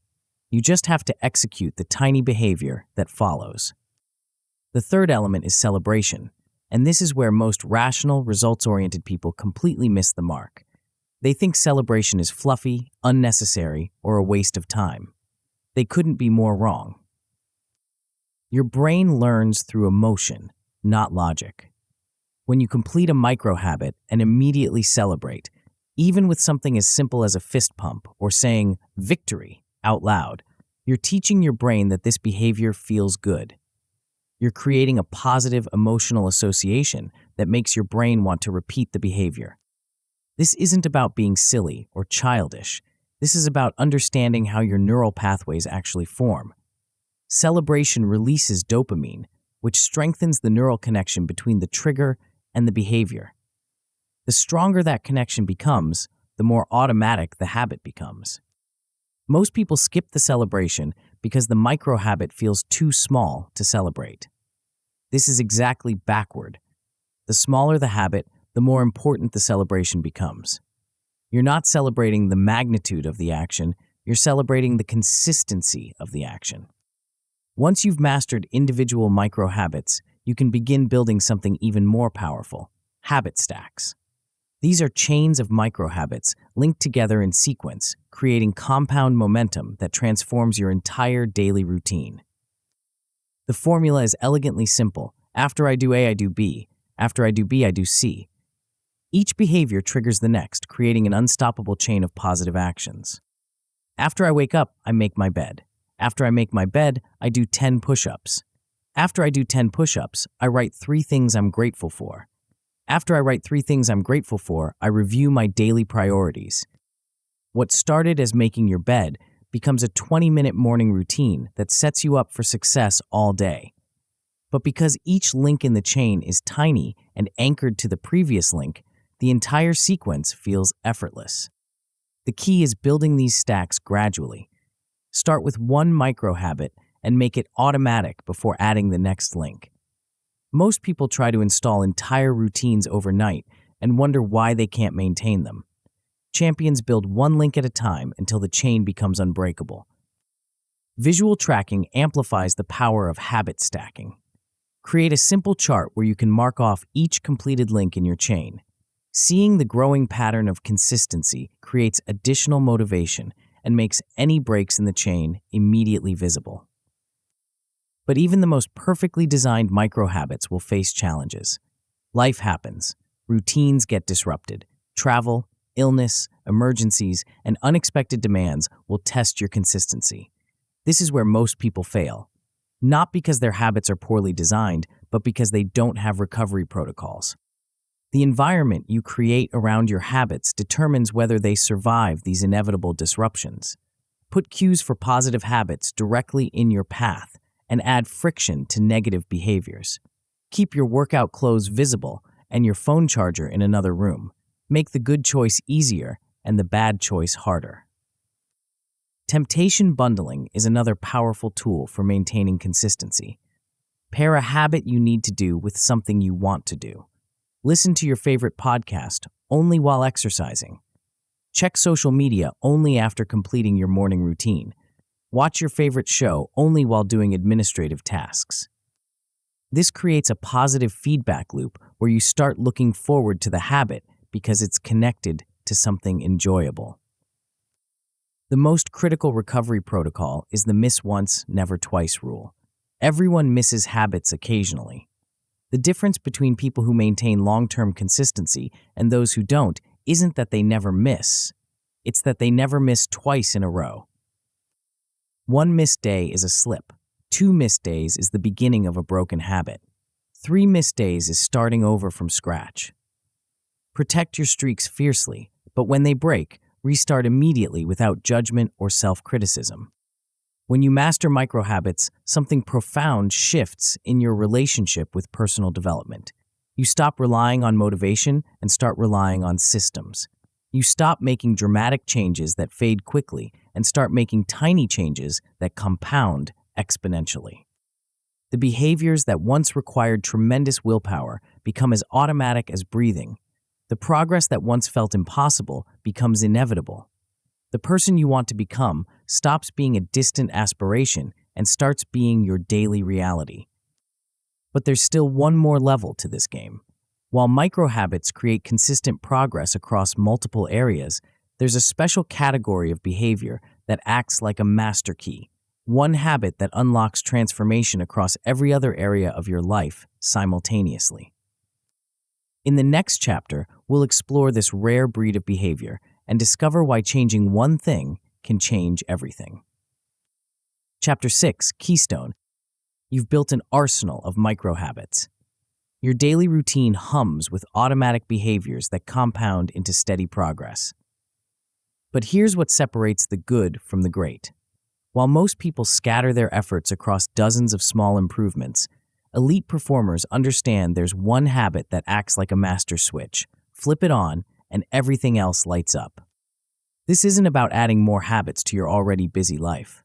You just have to execute the tiny behavior that follows. The third element is celebration, and this is where most rational, results-oriented people completely miss the mark. They think celebration is fluffy, unnecessary, or a waste of time. They couldn't be more wrong. Your brain learns through emotion, not logic. When you complete a micro-habit and immediately celebrate, even with something as simple as a fist pump or saying "victory" out loud, you're teaching your brain that this behavior feels good. You're creating a positive emotional association that makes your brain want to repeat the behavior. This isn't about being silly or childish. This is about understanding how your neural pathways actually form. Celebration releases dopamine, which strengthens the neural connection between the trigger and the behavior. The stronger that connection becomes, the more automatic the habit becomes. Most people skip the celebration because the micro-habit feels too small to celebrate. This is exactly backward. The smaller the habit, the more important the celebration becomes. You're not celebrating the magnitude of the action, you're celebrating the consistency of the action. Once you've mastered individual micro-habits, you can begin building something even more powerful: habit stacks. These are chains of micro-habits linked together in sequence, creating compound momentum that transforms your entire daily routine. The formula is elegantly simple. After I do A, I do B. After I do B, I do C. Each behavior triggers the next, creating an unstoppable chain of positive actions. After I wake up, I make my bed. After I make my bed, I do 10 push-ups. After I do 10 push-ups, I write 3 things I'm grateful for. After I write 3 things I'm grateful for, I review my daily priorities. What started as making your bed becomes a 20-minute morning routine that sets you up for success all day. But because each link in the chain is tiny and anchored to the previous link, the entire sequence feels effortless. The key is building these stacks gradually. Start with 1 micro-habit and make it automatic before adding the next link. Most people try to install entire routines overnight and wonder why they can't maintain them. Champions build 1 link at a time until the chain becomes unbreakable. Visual tracking amplifies the power of habit stacking. Create a simple chart where you can mark off each completed link in your chain. Seeing the growing pattern of consistency creates additional motivation and makes any breaks in the chain immediately visible. But even the most perfectly designed micro-habits will face challenges. Life happens. Routines get disrupted. Travel, illness, emergencies, and unexpected demands will test your consistency. This is where most people fail. Not because their habits are poorly designed, but because they don't have recovery protocols. The environment you create around your habits determines whether they survive these inevitable disruptions. Put cues for positive habits directly in your path and add friction to negative behaviors. Keep your workout clothes visible and your phone charger in another room. Make the good choice easier and the bad choice harder. Temptation bundling is another powerful tool for maintaining consistency. Pair a habit you need to do with something you want to do. Listen to your favorite podcast only while exercising. Check social media only after completing your morning routine. Watch your favorite show only while doing administrative tasks. This creates a positive feedback loop where you start looking forward to the habit because it's connected to something enjoyable. The most critical recovery protocol is the miss once, never twice rule. Everyone misses habits occasionally. The difference between people who maintain long-term consistency and those who don't isn't that they never miss. It's that they never miss twice in a row. One missed day is a slip. 2 missed days is the beginning of a broken habit. 3 missed days is starting over from scratch. Protect your streaks fiercely, but when they break, restart immediately without judgment or self-criticism. When you master microhabits, something profound shifts in your relationship with personal development. You stop relying on motivation and start relying on systems. You stop making dramatic changes that fade quickly and start making tiny changes that compound exponentially. The behaviors that once required tremendous willpower become as automatic as breathing. The progress that once felt impossible becomes inevitable. The person you want to become stops being a distant aspiration and starts being your daily reality. But there's still one more level to this game. While microhabits create consistent progress across multiple areas, there's a special category of behavior that acts like a master key, one habit that unlocks transformation across every other area of your life simultaneously. In the next chapter, we'll explore this rare breed of behavior and discover why changing one thing can change everything. Chapter 6, Keystone. You've built an arsenal of microhabits. Your daily routine hums with automatic behaviors that compound into steady progress. But here's what separates the good from the great. While most people scatter their efforts across dozens of small improvements, elite performers understand there's one habit that acts like a master switch. Flip it on, and everything else lights up. This isn't about adding more habits to your already busy life.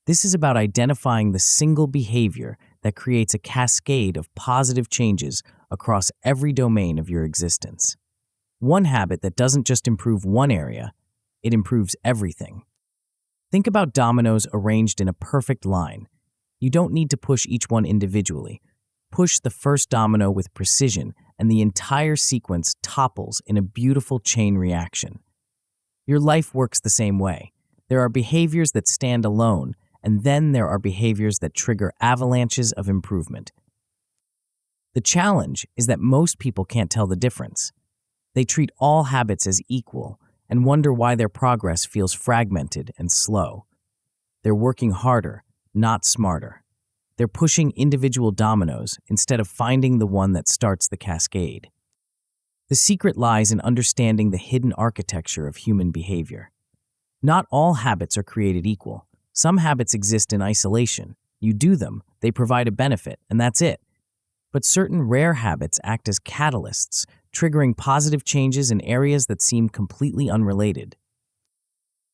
This is about identifying the single behavior that creates a cascade of positive changes across every domain of your existence. One habit that doesn't just improve one area, it improves everything. Think about dominoes arranged in a perfect line. You don't need to push each one individually. Push the first domino with precision, and the entire sequence topples in a beautiful chain reaction. Your life works the same way. There are behaviors that stand alone, and then there are behaviors that trigger avalanches of improvement. The challenge is that most people can't tell the difference. They treat all habits as equal and wonder why their progress feels fragmented and slow. They're working harder, not smarter. They're pushing individual dominoes instead of finding the one that starts the cascade. The secret lies in understanding the hidden architecture of human behavior. Not all habits are created equal. Some habits exist in isolation. You do them, they provide a benefit, and that's it. But certain rare habits act as catalysts, triggering positive changes in areas that seem completely unrelated.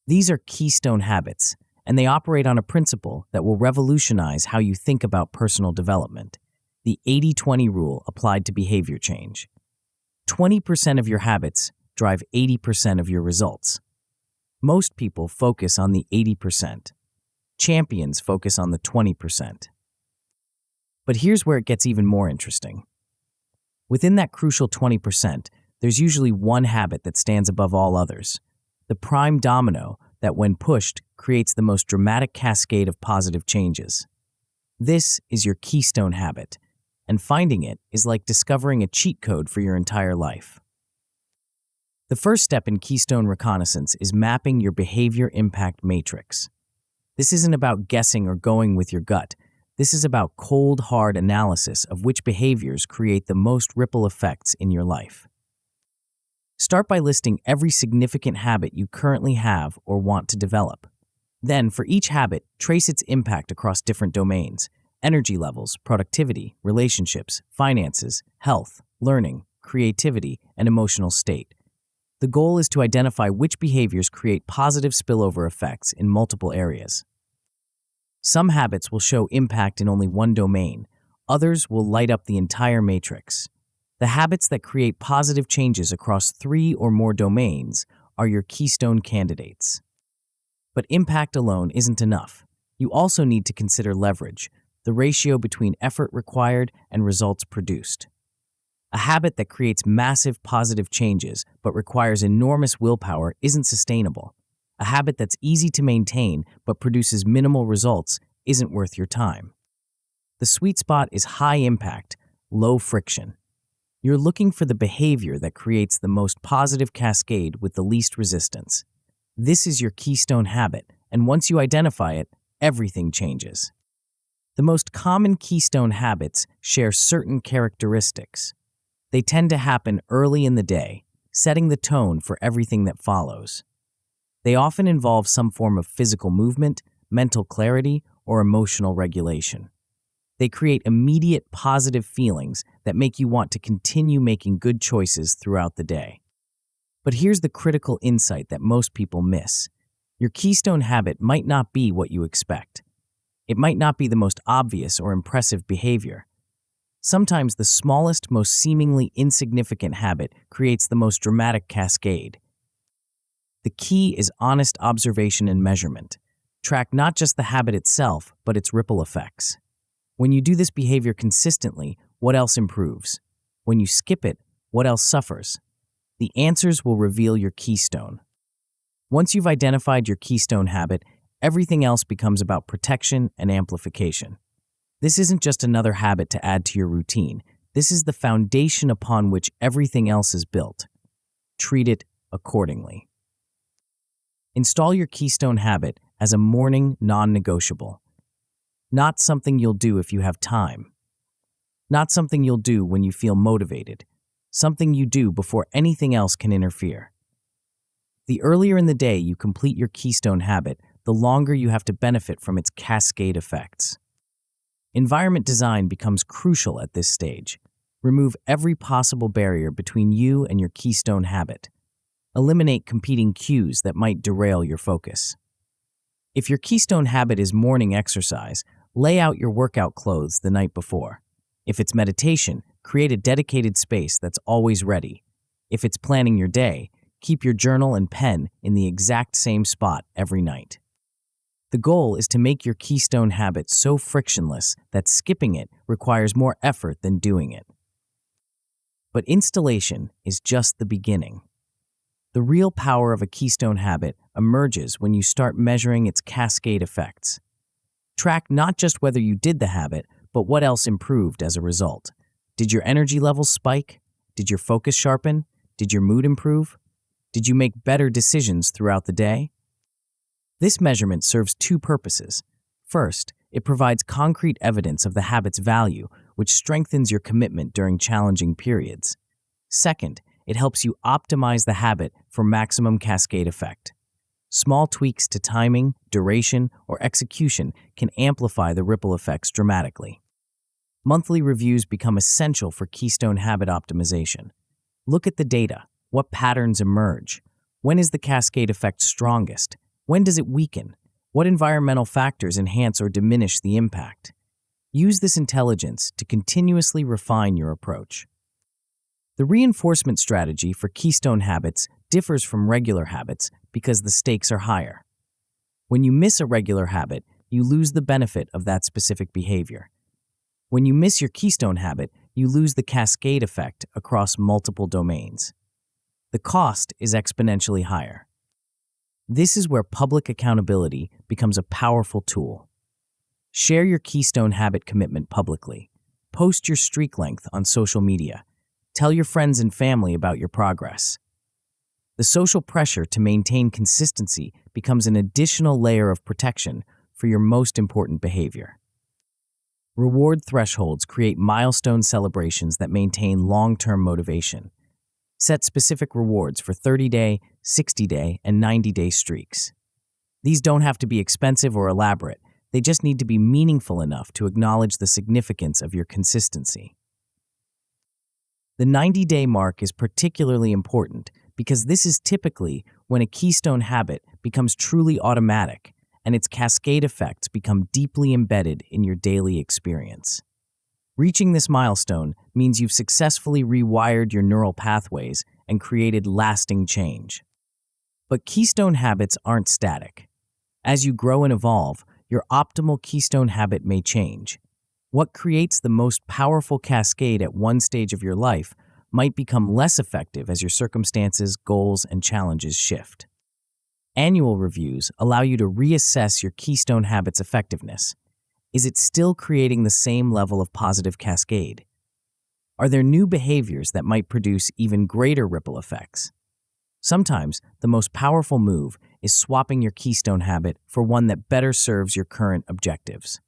These are keystone habits, and they operate on a principle that will revolutionize how you think about personal development. The 80-20 rule applied to behavior change. 20% of your habits drive 80% of your results. Most people focus on the 80%. Champions focus on the 20%. But here's where it gets even more interesting. Within that crucial 20%, there's usually one habit that stands above all others. The prime domino that, when pushed, creates the most dramatic cascade of positive changes. This is your keystone habit, and finding it is like discovering a cheat code for your entire life. The first step in Keystone reconnaissance is mapping your behavior impact matrix. This isn't about guessing or going with your gut. This is about cold, hard analysis of which behaviors create the most ripple effects in your life. Start by listing every significant habit you currently have or want to develop. Then, for each habit, trace its impact across different domains: energy levels, productivity, relationships, finances, health, learning, creativity, and emotional state. The goal is to identify which behaviors create positive spillover effects in multiple areas. Some habits will show impact in only one domain. Others will light up the entire matrix. The habits that create positive changes across 3 or more domains are your keystone candidates. But impact alone isn't enough. You also need to consider leverage, the ratio between effort required and results produced. A habit that creates massive positive changes but requires enormous willpower isn't sustainable. A habit that's easy to maintain but produces minimal results isn't worth your time. The sweet spot is high impact, low friction. You're looking for the behavior that creates the most positive cascade with the least resistance. This is your keystone habit, and once you identify it, everything changes. The most common keystone habits share certain characteristics. They tend to happen early in the day, setting the tone for everything that follows. They often involve some form of physical movement, mental clarity, or emotional regulation. They create immediate positive feelings that make you want to continue making good choices throughout the day. But here's the critical insight that most people miss. Your keystone habit might not be what you expect. It might not be the most obvious or impressive behavior. Sometimes the smallest, most seemingly insignificant habit creates the most dramatic cascade. The key is honest observation and measurement. Track not just the habit itself, but its ripple effects. When you do this behavior consistently, what else improves? When you skip it, what else suffers? The answers will reveal your keystone. Once you've identified your keystone habit, everything else becomes about protection and amplification. This isn't just another habit to add to your routine. This is the foundation upon which everything else is built. Treat it accordingly. Install your keystone habit as a morning non-negotiable. Not something you'll do if you have time. Not something you'll do when you feel motivated. Something you do before anything else can interfere. The earlier in the day you complete your keystone habit, the longer you have to benefit from its cascade effects. Environment design becomes crucial at this stage. Remove every possible barrier between you and your keystone habit. Eliminate competing cues that might derail your focus. If your keystone habit is morning exercise, lay out your workout clothes the night before. If it's meditation, create a dedicated space that's always ready. If it's planning your day, keep your journal and pen in the exact same spot every night. The goal is to make your keystone habit so frictionless that skipping it requires more effort than doing it. But installation is just the beginning. The real power of a keystone habit emerges when you start measuring its cascade effects. Track not just whether you did the habit, but what else improved as a result. Did your energy levels spike? Did your focus sharpen? Did your mood improve? Did you make better decisions throughout the day? This measurement serves two purposes. First, it provides concrete evidence of the habit's value, which strengthens your commitment during challenging periods. Second, it helps you optimize the habit for maximum cascade effect. Small tweaks to timing, duration, or execution can amplify the ripple effects dramatically. Monthly reviews become essential for keystone habit optimization. Look at the data. What patterns emerge? When is the cascade effect strongest? When does it weaken? What environmental factors enhance or diminish the impact? Use this intelligence to continuously refine your approach. The reinforcement strategy for keystone habits differs from regular habits because the stakes are higher. When you miss a regular habit, you lose the benefit of that specific behavior. When you miss your keystone habit, you lose the cascade effect across multiple domains. The cost is exponentially higher. This is where public accountability becomes a powerful tool. Share your keystone habit commitment publicly. Post your streak length on social media. Tell your friends and family about your progress. The social pressure to maintain consistency becomes an additional layer of protection for your most important behavior. Reward thresholds create milestone celebrations that maintain long-term motivation. Set specific rewards for 30-day, 60-day, and 90-day streaks. These don't have to be expensive or elaborate. They just need to be meaningful enough to acknowledge the significance of your consistency. The 90-day mark is particularly important because this is typically when a keystone habit becomes truly automatic and its cascade effects become deeply embedded in your daily experience. Reaching this milestone means you've successfully rewired your neural pathways and created lasting change. But keystone habits aren't static. As you grow and evolve, your optimal keystone habit may change. What creates the most powerful cascade at one stage of your life might become less effective as your circumstances, goals, and challenges shift. Annual reviews allow you to reassess your Keystone habit's effectiveness. Is it still creating the same level of positive cascade? Are there new behaviors that might produce even greater ripple effects? Sometimes, the most powerful move is swapping your Keystone habit for one that better serves your current objectives.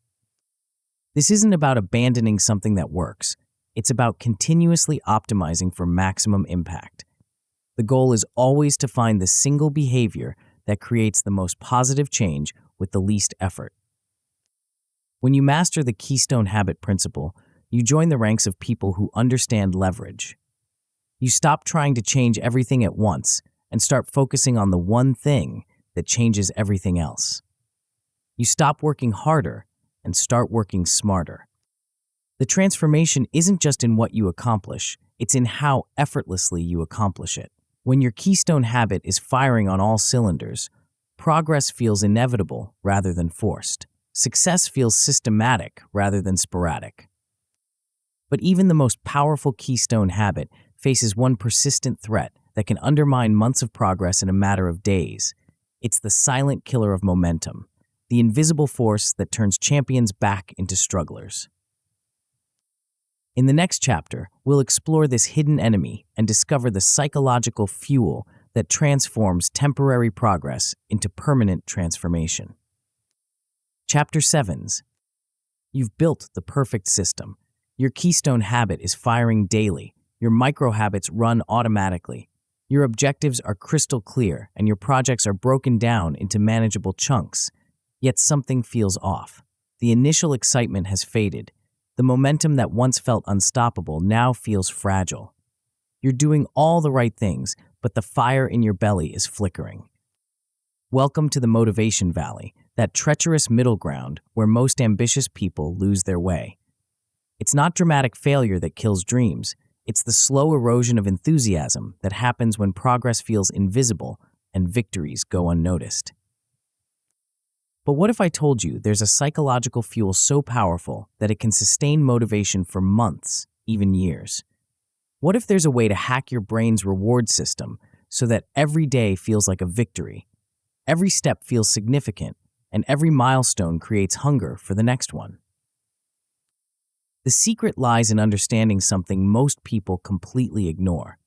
This isn't about abandoning something that works. It's about continuously optimizing for maximum impact. The goal is always to find the single behavior that creates the most positive change with the least effort. When you master the Keystone habit principle, you join the ranks of people who understand leverage. You stop trying to change everything at once and start focusing on the one thing that changes everything else. You stop working harder and start working smarter. The transformation isn't just in what you accomplish, it's in how effortlessly you accomplish it. When your Keystone habit is firing on all cylinders, progress feels inevitable rather than forced. Success feels systematic rather than sporadic. But even the most powerful Keystone habit faces one persistent threat that can undermine months of progress in a matter of days. It's the silent killer of momentum, the invisible force that turns champions back into strugglers. In the next chapter, we'll explore this hidden enemy and discover the psychological fuel that transforms temporary progress into permanent transformation. Chapter 7. You've built the perfect system. Your Keystone habit is firing daily. Your micro-habits run automatically. Your objectives are crystal clear, and your projects are broken down into manageable chunks. Yet something feels off. The initial excitement has faded. The momentum that once felt unstoppable now feels fragile. You're doing all the right things, but the fire in your belly is flickering. Welcome to the motivation valley, that treacherous middle ground where most ambitious people lose their way. It's not dramatic failure that kills dreams. It's the slow erosion of enthusiasm that happens when progress feels invisible and victories go unnoticed. But what if I told you there's a psychological fuel so powerful that it can sustain motivation for months, even years? What if there's a way to hack your brain's reward system so that every day feels like a victory, every step feels significant, and every milestone creates hunger for the next one? The secret lies in understanding something most people completely ignore.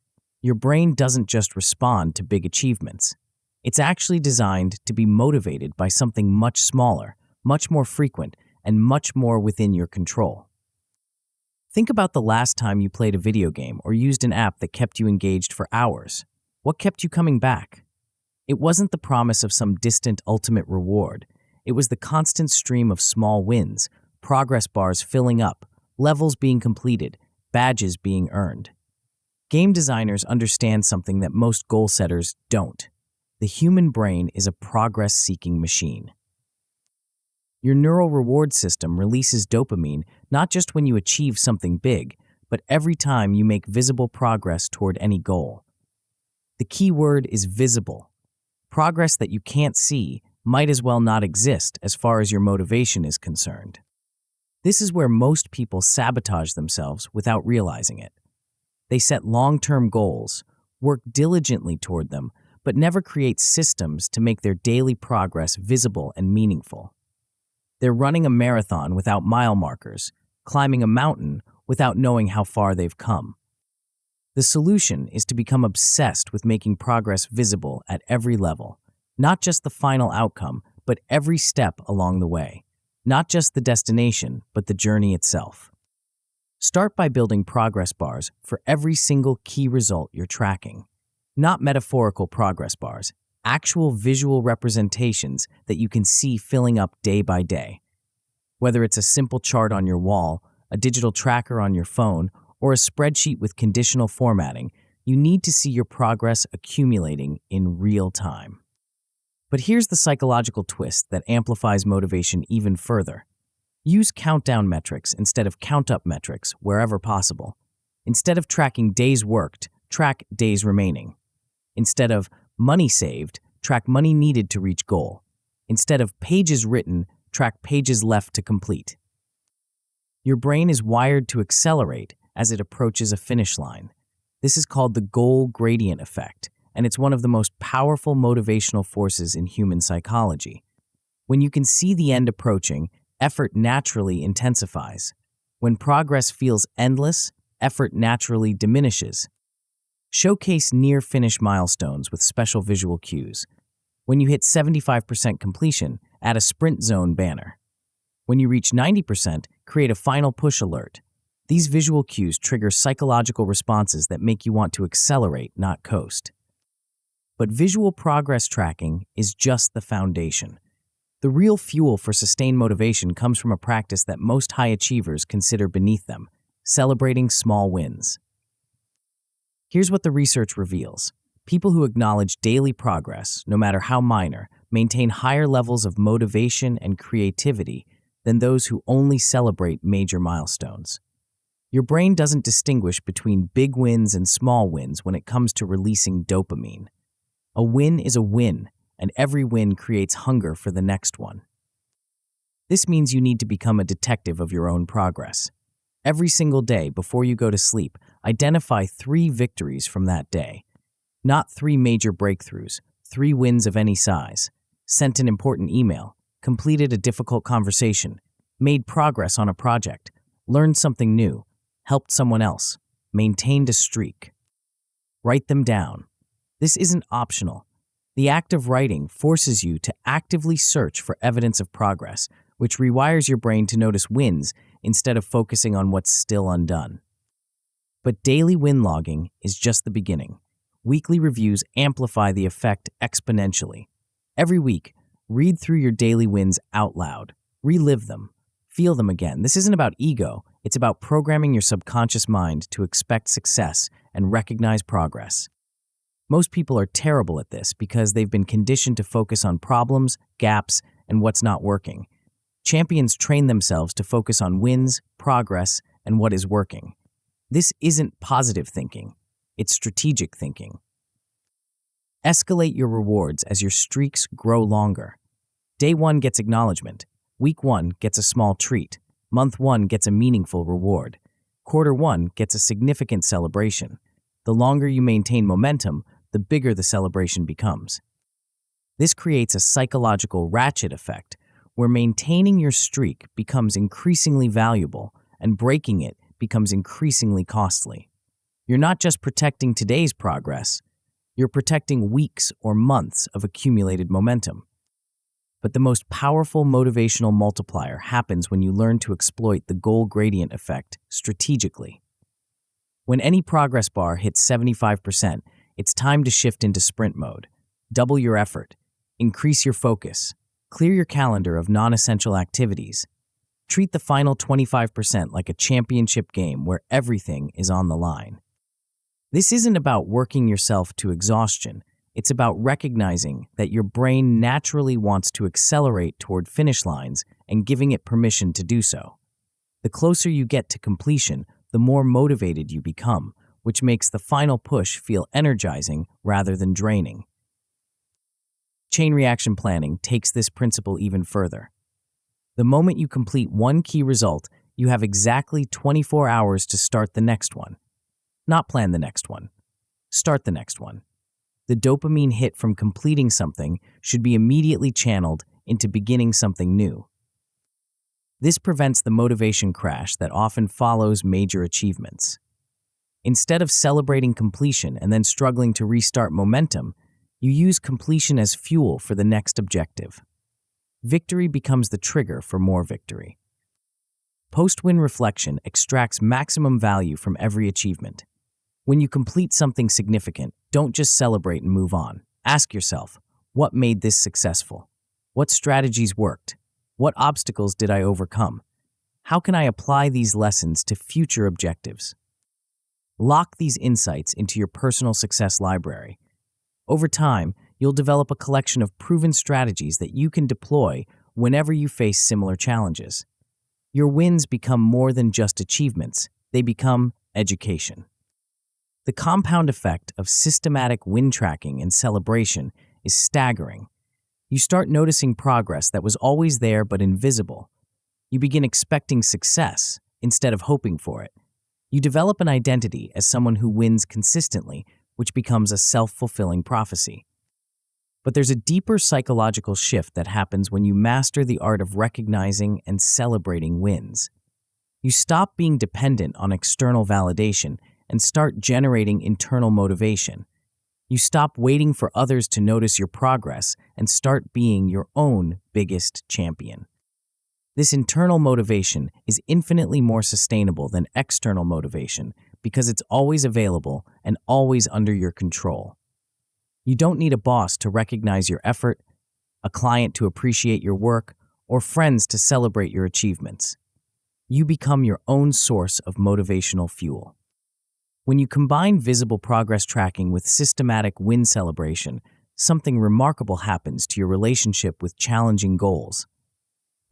Your brain doesn't just respond to big achievements. It's actually designed to be motivated by something much smaller, much more frequent, and much more within your control. Think about the last time you played a video game or used an app that kept you engaged for hours. What kept you coming back? It wasn't the promise of some distant ultimate reward. It was the constant stream of small wins, progress bars filling up, levels being completed, badges being earned. Game designers understand something that most goal setters don't. The human brain is a progress-seeking machine. Your neural reward system releases dopamine not just when you achieve something big, but every time you make visible progress toward any goal. The key word is visible. Progress that you can't see might as well not exist as far as your motivation is concerned. This is where most people sabotage themselves without realizing it. They set long-term goals, work diligently toward them, but never create systems to make their daily progress visible and meaningful. They're running a marathon without mile markers, climbing a mountain without knowing how far they've come. The solution is to become obsessed with making progress visible at every level, not just the final outcome, but every step along the way, not just the destination, but the journey itself. Start by building progress bars for every single key result you're tracking. Not metaphorical progress bars, actual visual representations that you can see filling up day by day. Whether it's a simple chart on your wall, a digital tracker on your phone, or a spreadsheet with conditional formatting, you need to see your progress accumulating in real time. But here's the psychological twist that amplifies motivation even further. Use countdown metrics instead of count-up metrics wherever possible. Instead of tracking days worked, track days remaining. Instead of money saved, track money needed to reach goal. Instead of pages written, track pages left to complete. Your brain is wired to accelerate as it approaches a finish line. This is called the goal gradient effect, and it's one of the most powerful motivational forces in human psychology. When you can see the end approaching, effort naturally intensifies. When progress feels endless, effort naturally diminishes. Showcase near-finish milestones with special visual cues. When you hit 75% completion, add a sprint zone banner. When you reach 90%, create a final push alert. These visual cues trigger psychological responses that make you want to accelerate, not coast. But visual progress tracking is just the foundation. The real fuel for sustained motivation comes from a practice that most high achievers consider beneath them: celebrating small wins. Here's what the research reveals. People who acknowledge daily progress, no matter how minor, maintain higher levels of motivation and creativity than those who only celebrate major milestones. Your brain doesn't distinguish between big wins and small wins when it comes to releasing dopamine. A win is a win, and every win creates hunger for the next one. This means you need to become a detective of your own progress. Every single day, before you go to sleep, identify 3 victories from that day. Not 3 major breakthroughs, 3 wins of any size. Sent an important email, completed a difficult conversation, made progress on a project, learned something new, helped someone else, maintained a streak. Write them down. This isn't optional. The act of writing forces you to actively search for evidence of progress, which rewires your brain to notice wins instead of focusing on what's still undone. But daily win logging is just the beginning. Weekly reviews amplify the effect exponentially. Every week, read through your daily wins out loud. Relive them. Feel them again. This isn't about ego. It's about programming your subconscious mind to expect success and recognize progress. Most people are terrible at this because they've been conditioned to focus on problems, gaps, and what's not working. Champions train themselves to focus on wins, progress, and what is working. This isn't positive thinking. It's strategic thinking. Escalate your rewards as your streaks grow longer. Day 1 gets acknowledgement. Week 1 gets a small treat. Month 1 gets a meaningful reward. Quarter 1 gets a significant celebration. The longer you maintain momentum, the bigger the celebration becomes. This creates a psychological ratchet effect where maintaining your streak becomes increasingly valuable and breaking it becomes increasingly costly. You're not just protecting today's progress, you're protecting weeks or months of accumulated momentum. But the most powerful motivational multiplier happens when you learn to exploit the goal gradient effect strategically. When any progress bar hits 75%, it's time to shift into sprint mode. Double your effort, increase your focus, clear your calendar of non-essential activities. Treat the final 25% like a championship game where everything is on the line. This isn't about working yourself to exhaustion. It's about recognizing that your brain naturally wants to accelerate toward finish lines and giving it permission to do so. The closer you get to completion, the more motivated you become, which makes the final push feel energizing rather than draining. Chain reaction planning takes this principle even further. The moment you complete one key result, you have exactly 24 hours to start the next one. Not plan the next one. Start the next one. The dopamine hit from completing something should be immediately channeled into beginning something new. This prevents the motivation crash that often follows major achievements. Instead of celebrating completion and then struggling to restart momentum, you use completion as fuel for the next objective. Victory becomes the trigger for more victory. Post-win reflection extracts maximum value from every achievement. When you complete something significant, don't just celebrate and move on. Ask yourself, what made this successful? What strategies worked? What obstacles did I overcome? How can I apply these lessons to future objectives? Lock these insights into your personal success library. Over time, you'll develop a collection of proven strategies that you can deploy whenever you face similar challenges. Your wins become more than just achievements, they become education. The compound effect of systematic win tracking and celebration is staggering. You start noticing progress that was always there but invisible. You begin expecting success instead of hoping for it. You develop an identity as someone who wins consistently, which becomes a self-fulfilling prophecy. But there's a deeper psychological shift that happens when you master the art of recognizing and celebrating wins. You stop being dependent on external validation and start generating internal motivation. You stop waiting for others to notice your progress and start being your own biggest champion. This internal motivation is infinitely more sustainable than external motivation because it's always available and always under your control. You don't need a boss to recognize your effort, a client to appreciate your work, or friends to celebrate your achievements. You become your own source of motivational fuel. When you combine visible progress tracking with systematic win celebration, something remarkable happens to your relationship with challenging goals.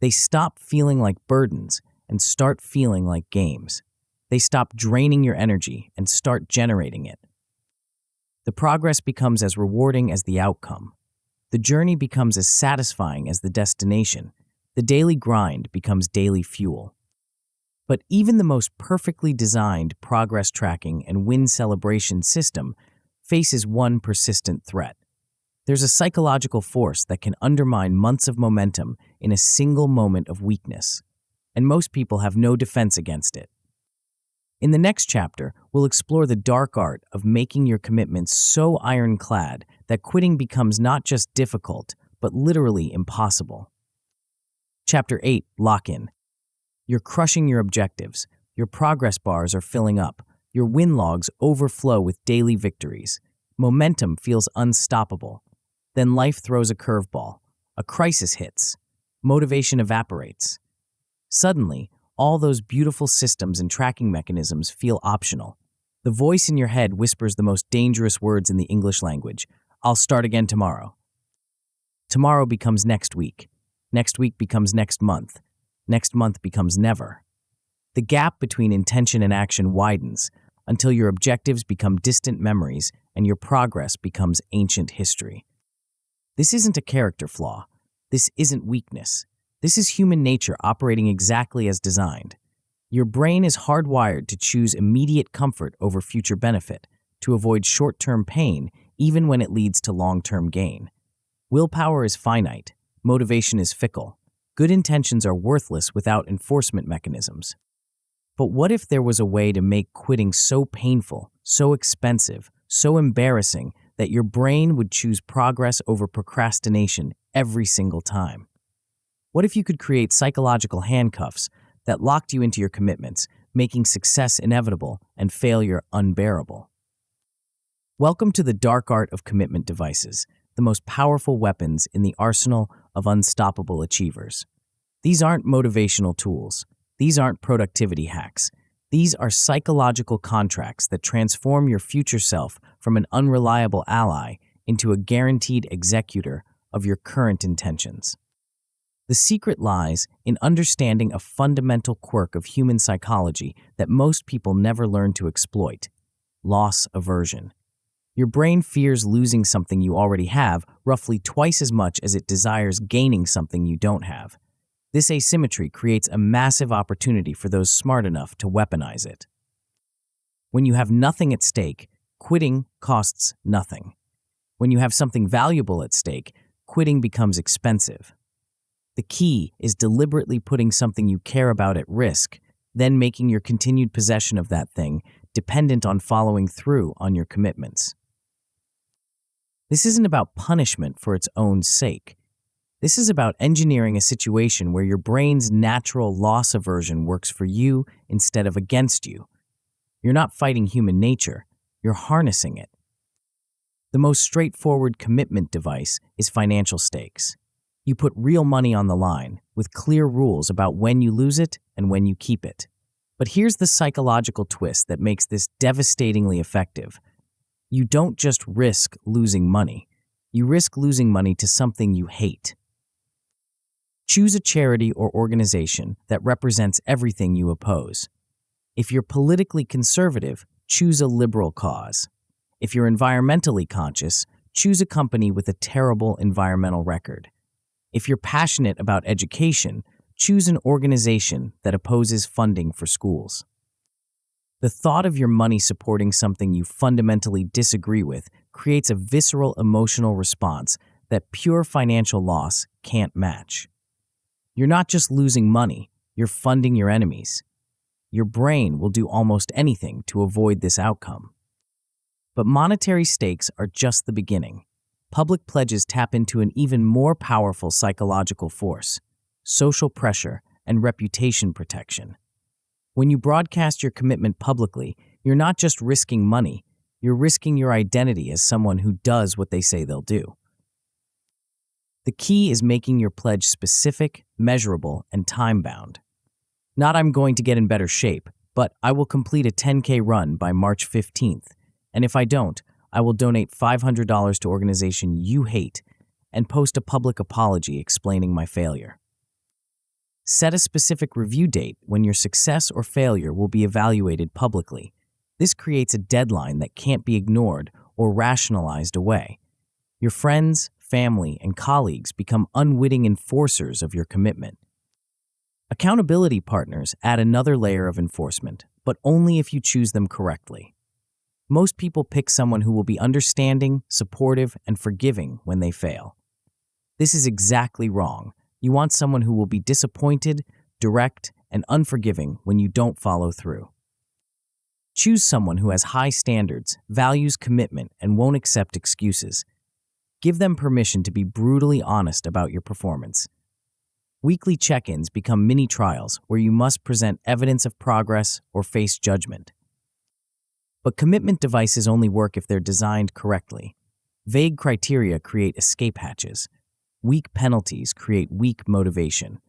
They stop feeling like burdens and start feeling like games. They stop draining your energy and start generating it. The progress becomes as rewarding as the outcome. The journey becomes as satisfying as the destination. The daily grind becomes daily fuel. But even the most perfectly designed progress tracking and win celebration system faces one persistent threat. There's a psychological force that can undermine months of momentum in a single moment of weakness, and most people have no defense against it. In the next chapter, we'll explore the dark art of making your commitments so ironclad that quitting becomes not just difficult, but literally impossible. Chapter 8, Lock-in. You're crushing your objectives. Your progress bars are filling up. Your win logs overflow with daily victories. Momentum feels unstoppable. Then life throws a curveball. A crisis hits. Motivation evaporates. Suddenly, all those beautiful systems and tracking mechanisms feel optional. The voice in your head whispers the most dangerous words in the English language. I'll start again tomorrow. Tomorrow becomes next week. Next week becomes next month. Next month becomes never. The gap between intention and action widens until your objectives become distant memories and your progress becomes ancient history. This isn't a character flaw. This isn't weakness. This is human nature operating exactly as designed. Your brain is hardwired to choose immediate comfort over future benefit, to avoid short-term pain even when it leads to long-term gain. Willpower is finite. Motivation is fickle. Good intentions are worthless without enforcement mechanisms. But what if there was a way to make quitting so painful, so expensive, so embarrassing that your brain would choose progress over procrastination every single time? What if you could create psychological handcuffs that locked you into your commitments, making success inevitable and failure unbearable? Welcome to the dark art of commitment devices, the most powerful weapons in the arsenal of unstoppable achievers. These aren't motivational tools. These aren't productivity hacks. These are psychological contracts that transform your future self from an unreliable ally into a guaranteed executor of your current intentions. The secret lies in understanding a fundamental quirk of human psychology that most people never learn to exploit: loss aversion. Your brain fears losing something you already have roughly twice as much as it desires gaining something you don't have. This asymmetry creates a massive opportunity for those smart enough to weaponize it. When you have nothing at stake, quitting costs nothing. When you have something valuable at stake, quitting becomes expensive. The key is deliberately putting something you care about at risk, then making your continued possession of that thing dependent on following through on your commitments. This isn't about punishment for its own sake. This is about engineering a situation where your brain's natural loss aversion works for you instead of against you. You're not fighting human nature, you're harnessing it. The most straightforward commitment device is financial stakes. You put real money on the line, with clear rules about when you lose it and when you keep it. But here's the psychological twist that makes this devastatingly effective. You don't just risk losing money. You risk losing money to something you hate. Choose a charity or organization that represents everything you oppose. If you're politically conservative, choose a liberal cause. If you're environmentally conscious, choose a company with a terrible environmental record. If you're passionate about education, choose an organization that opposes funding for schools. The thought of your money supporting something you fundamentally disagree with creates a visceral emotional response that pure financial loss can't match. You're not just losing money, you're funding your enemies. Your brain will do almost anything to avoid this outcome. But monetary stakes are just the beginning. Public pledges tap into an even more powerful psychological force: social pressure and reputation protection. When you broadcast your commitment publicly, you're not just risking money, you're risking your identity as someone who does what they say they'll do. The key is making your pledge specific, measurable, and time-bound. Not "I'm going to get in better shape," but "I will complete a 10K run by March 15th, and if I don't, I will donate $500 to organization you hate and post a public apology explaining my failure." Set a specific review date when your success or failure will be evaluated publicly. This creates a deadline that can't be ignored or rationalized away. Your friends, family, and colleagues become unwitting enforcers of your commitment. Accountability partners add another layer of enforcement, but only if you choose them correctly. Most people pick someone who will be understanding, supportive, and forgiving when they fail. This is exactly wrong. You want someone who will be disappointed, direct, and unforgiving when you don't follow through. Choose someone who has high standards, values commitment, and won't accept excuses. Give them permission to be brutally honest about your performance. Weekly check-ins become mini trials where you must present evidence of progress or face judgment. But commitment devices only work if they're designed correctly. Vague criteria create escape hatches. Weak penalties create weak motivation.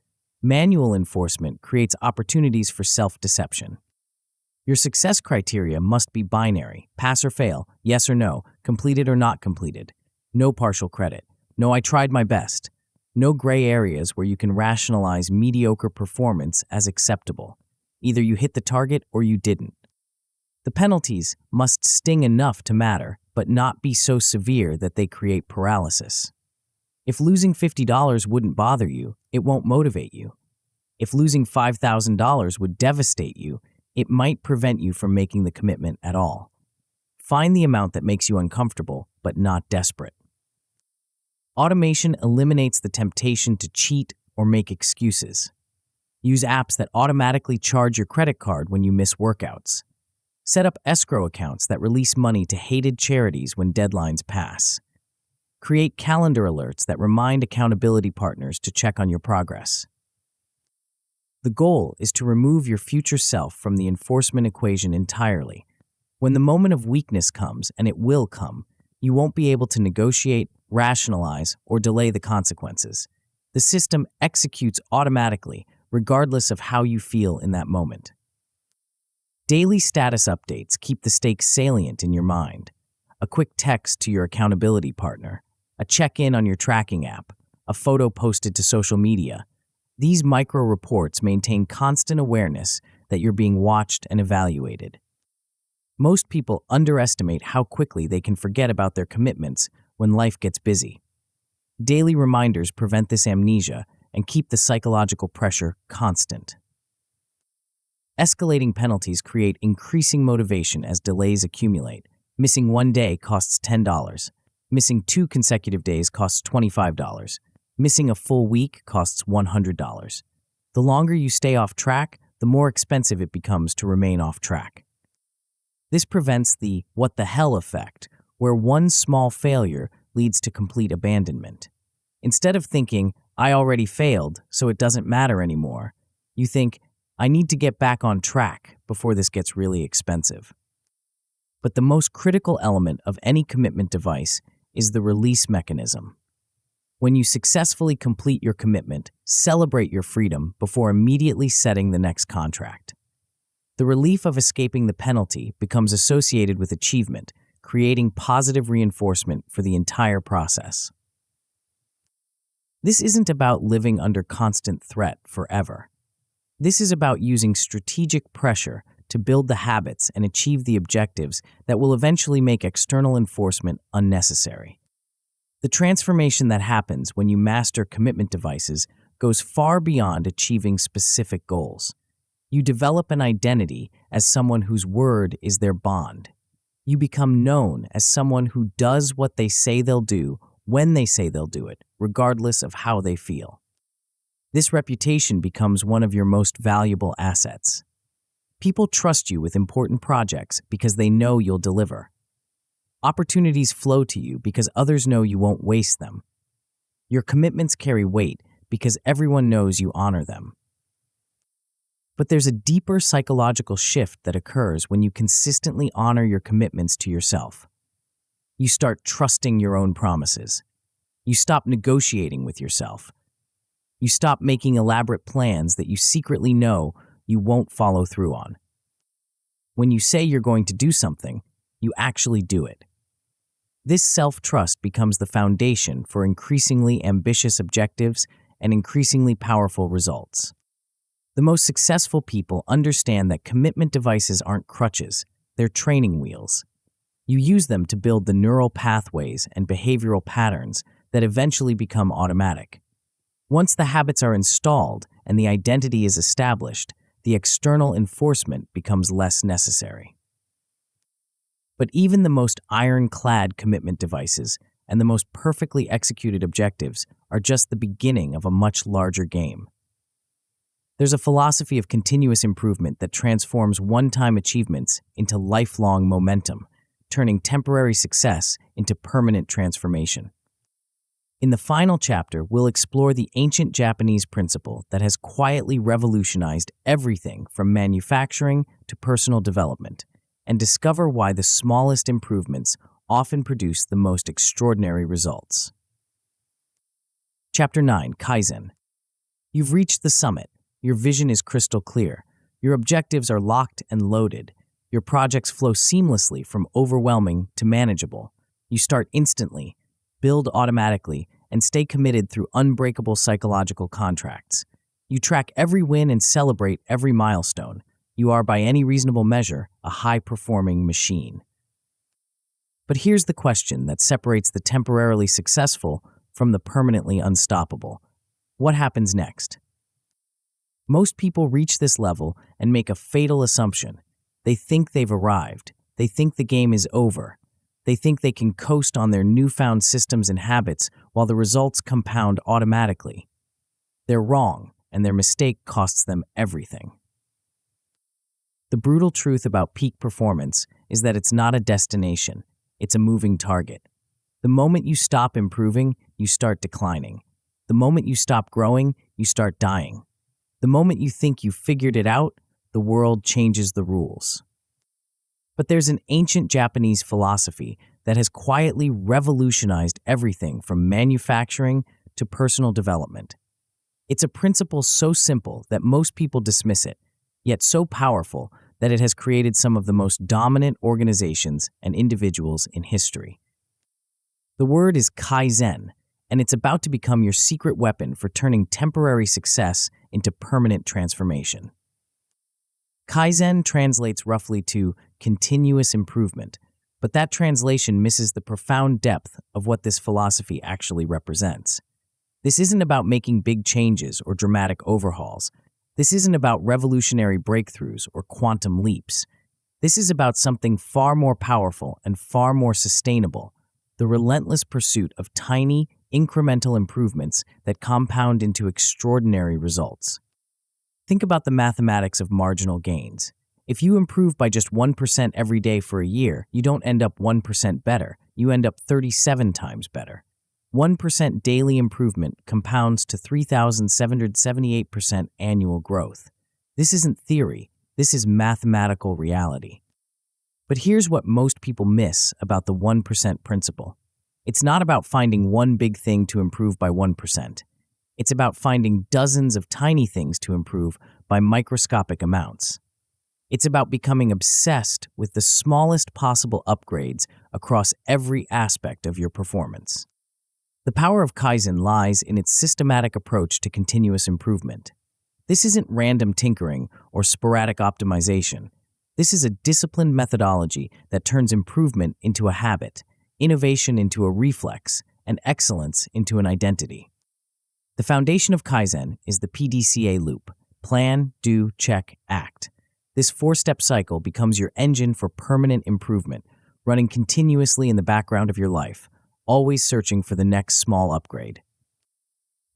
Manual enforcement creates opportunities for self-deception. Your success criteria must be binary: pass or fail, yes or no, completed or not completed. No partial credit. No, "I tried my best." No gray areas where you can rationalize mediocre performance as acceptable. Either you hit the target or you didn't. The penalties must sting enough to matter, but not be so severe that they create paralysis. If losing $50 wouldn't bother you, it won't motivate you. If losing $5,000 would devastate you, it might prevent you from making the commitment at all. Find the amount that makes you uncomfortable, but not desperate. Automation eliminates the temptation to cheat or make excuses. Use apps that automatically charge your credit card when you miss workouts. Set up escrow accounts that release money to hated charities when deadlines pass. Create calendar alerts that remind accountability partners to check on your progress. The goal is to remove your future self from the enforcement equation entirely. When the moment of weakness comes, and it will come, you won't be able to negotiate, rationalize, or delay the consequences. The system executes automatically, regardless of how you feel in that moment. Daily status updates keep the stakes salient in your mind. A quick text to your accountability partner, a check-in on your tracking app, a photo posted to social media. These micro reports maintain constant awareness that you're being watched and evaluated. Most people underestimate how quickly they can forget about their commitments when life gets busy. Daily reminders prevent this amnesia and keep the psychological pressure constant. Escalating penalties create increasing motivation as delays accumulate. Missing one day costs $10. Missing 2 consecutive days costs $25. Missing a full week costs $100. The longer you stay off track, the more expensive it becomes to remain off track. This prevents the "what the hell" effect, where one small failure leads to complete abandonment. Instead of thinking, "I already failed, so it doesn't matter anymore," you think, "I need to get back on track before this gets really expensive." But the most critical element of any commitment device is the release mechanism. When you successfully complete your commitment, celebrate your freedom before immediately setting the next contract. The relief of escaping the penalty becomes associated with achievement, creating positive reinforcement for the entire process. This isn't about living under constant threat forever. This is about using strategic pressure to build the habits and achieve the objectives that will eventually make external enforcement unnecessary. The transformation that happens when you master commitment devices goes far beyond achieving specific goals. You develop an identity as someone whose word is their bond. You become known as someone who does what they say they'll do when they say they'll do it, regardless of how they feel. This reputation becomes one of your most valuable assets. People trust you with important projects because they know you'll deliver. Opportunities flow to you because others know you won't waste them. Your commitments carry weight because everyone knows you honor them. But there's a deeper psychological shift that occurs when you consistently honor your commitments to yourself. You start trusting your own promises. You stop negotiating with yourself. You stop making elaborate plans that you secretly know you won't follow through on. When you say you're going to do something, you actually do it. This self-trust becomes the foundation for increasingly ambitious objectives and increasingly powerful results. The most successful people understand that commitment devices aren't crutches, they're training wheels. You use them to build the neural pathways and behavioral patterns that eventually become automatic. Once the habits are installed and the identity is established, the external enforcement becomes less necessary. But even the most ironclad commitment devices and the most perfectly executed objectives are just the beginning of a much larger game. There's a philosophy of continuous improvement that transforms one-time achievements into lifelong momentum, turning temporary success into permanent transformation. In the final chapter, we'll explore the ancient Japanese principle that has quietly revolutionized everything from manufacturing to personal development, and discover why the smallest improvements often produce the most extraordinary results. Chapter 9, Kaizen. You've reached the summit. Your vision is crystal clear. Your objectives are locked and loaded. Your projects flow seamlessly from overwhelming to manageable. You start instantly, build automatically, and stay committed through unbreakable psychological contracts. You track every win and celebrate every milestone. You are, by any reasonable measure, a high-performing machine. But here's the question that separates the temporarily successful from the permanently unstoppable. What happens next? Most people reach this level and make a fatal assumption. They think they've arrived. They think the game is over. They think they can coast on their newfound systems and habits while the results compound automatically. They're wrong, and their mistake costs them everything. The brutal truth about peak performance is that it's not a destination, it's a moving target. The moment you stop improving, you start declining. The moment you stop growing, you start dying. The moment you think you figured it out, the world changes the rules. But there's an ancient Japanese philosophy that has quietly revolutionized everything from manufacturing to personal development. It's a principle so simple that most people dismiss it, yet so powerful that it has created some of the most dominant organizations and individuals in history. The word is Kaizen, and it's about to become your secret weapon for turning temporary success into permanent transformation. Kaizen translates roughly to continuous improvement, but that translation misses the profound depth of what this philosophy actually represents. This isn't about making big changes or dramatic overhauls. This isn't about revolutionary breakthroughs or quantum leaps. This is about something far more powerful and far more sustainable: the relentless pursuit of tiny, incremental improvements that compound into extraordinary results. Think about the mathematics of marginal gains. If you improve by just 1% every day for a year, you don't end up 1% better, you end up 37 times better. 1% daily improvement compounds to 3,778% annual growth. This isn't theory, this is mathematical reality. But here's what most people miss about the 1% principle. It's not about finding one big thing to improve by 1%. It's about finding dozens of tiny things to improve by microscopic amounts. It's about becoming obsessed with the smallest possible upgrades across every aspect of your performance. The power of Kaizen lies in its systematic approach to continuous improvement. This isn't random tinkering or sporadic optimization. This is a disciplined methodology that turns improvement into a habit, innovation into a reflex, and excellence into an identity. The foundation of Kaizen is the PDCA loop, Plan, do, check, act. This four-step cycle becomes your engine for permanent improvement, running continuously in the background of your life, always searching for the next small upgrade.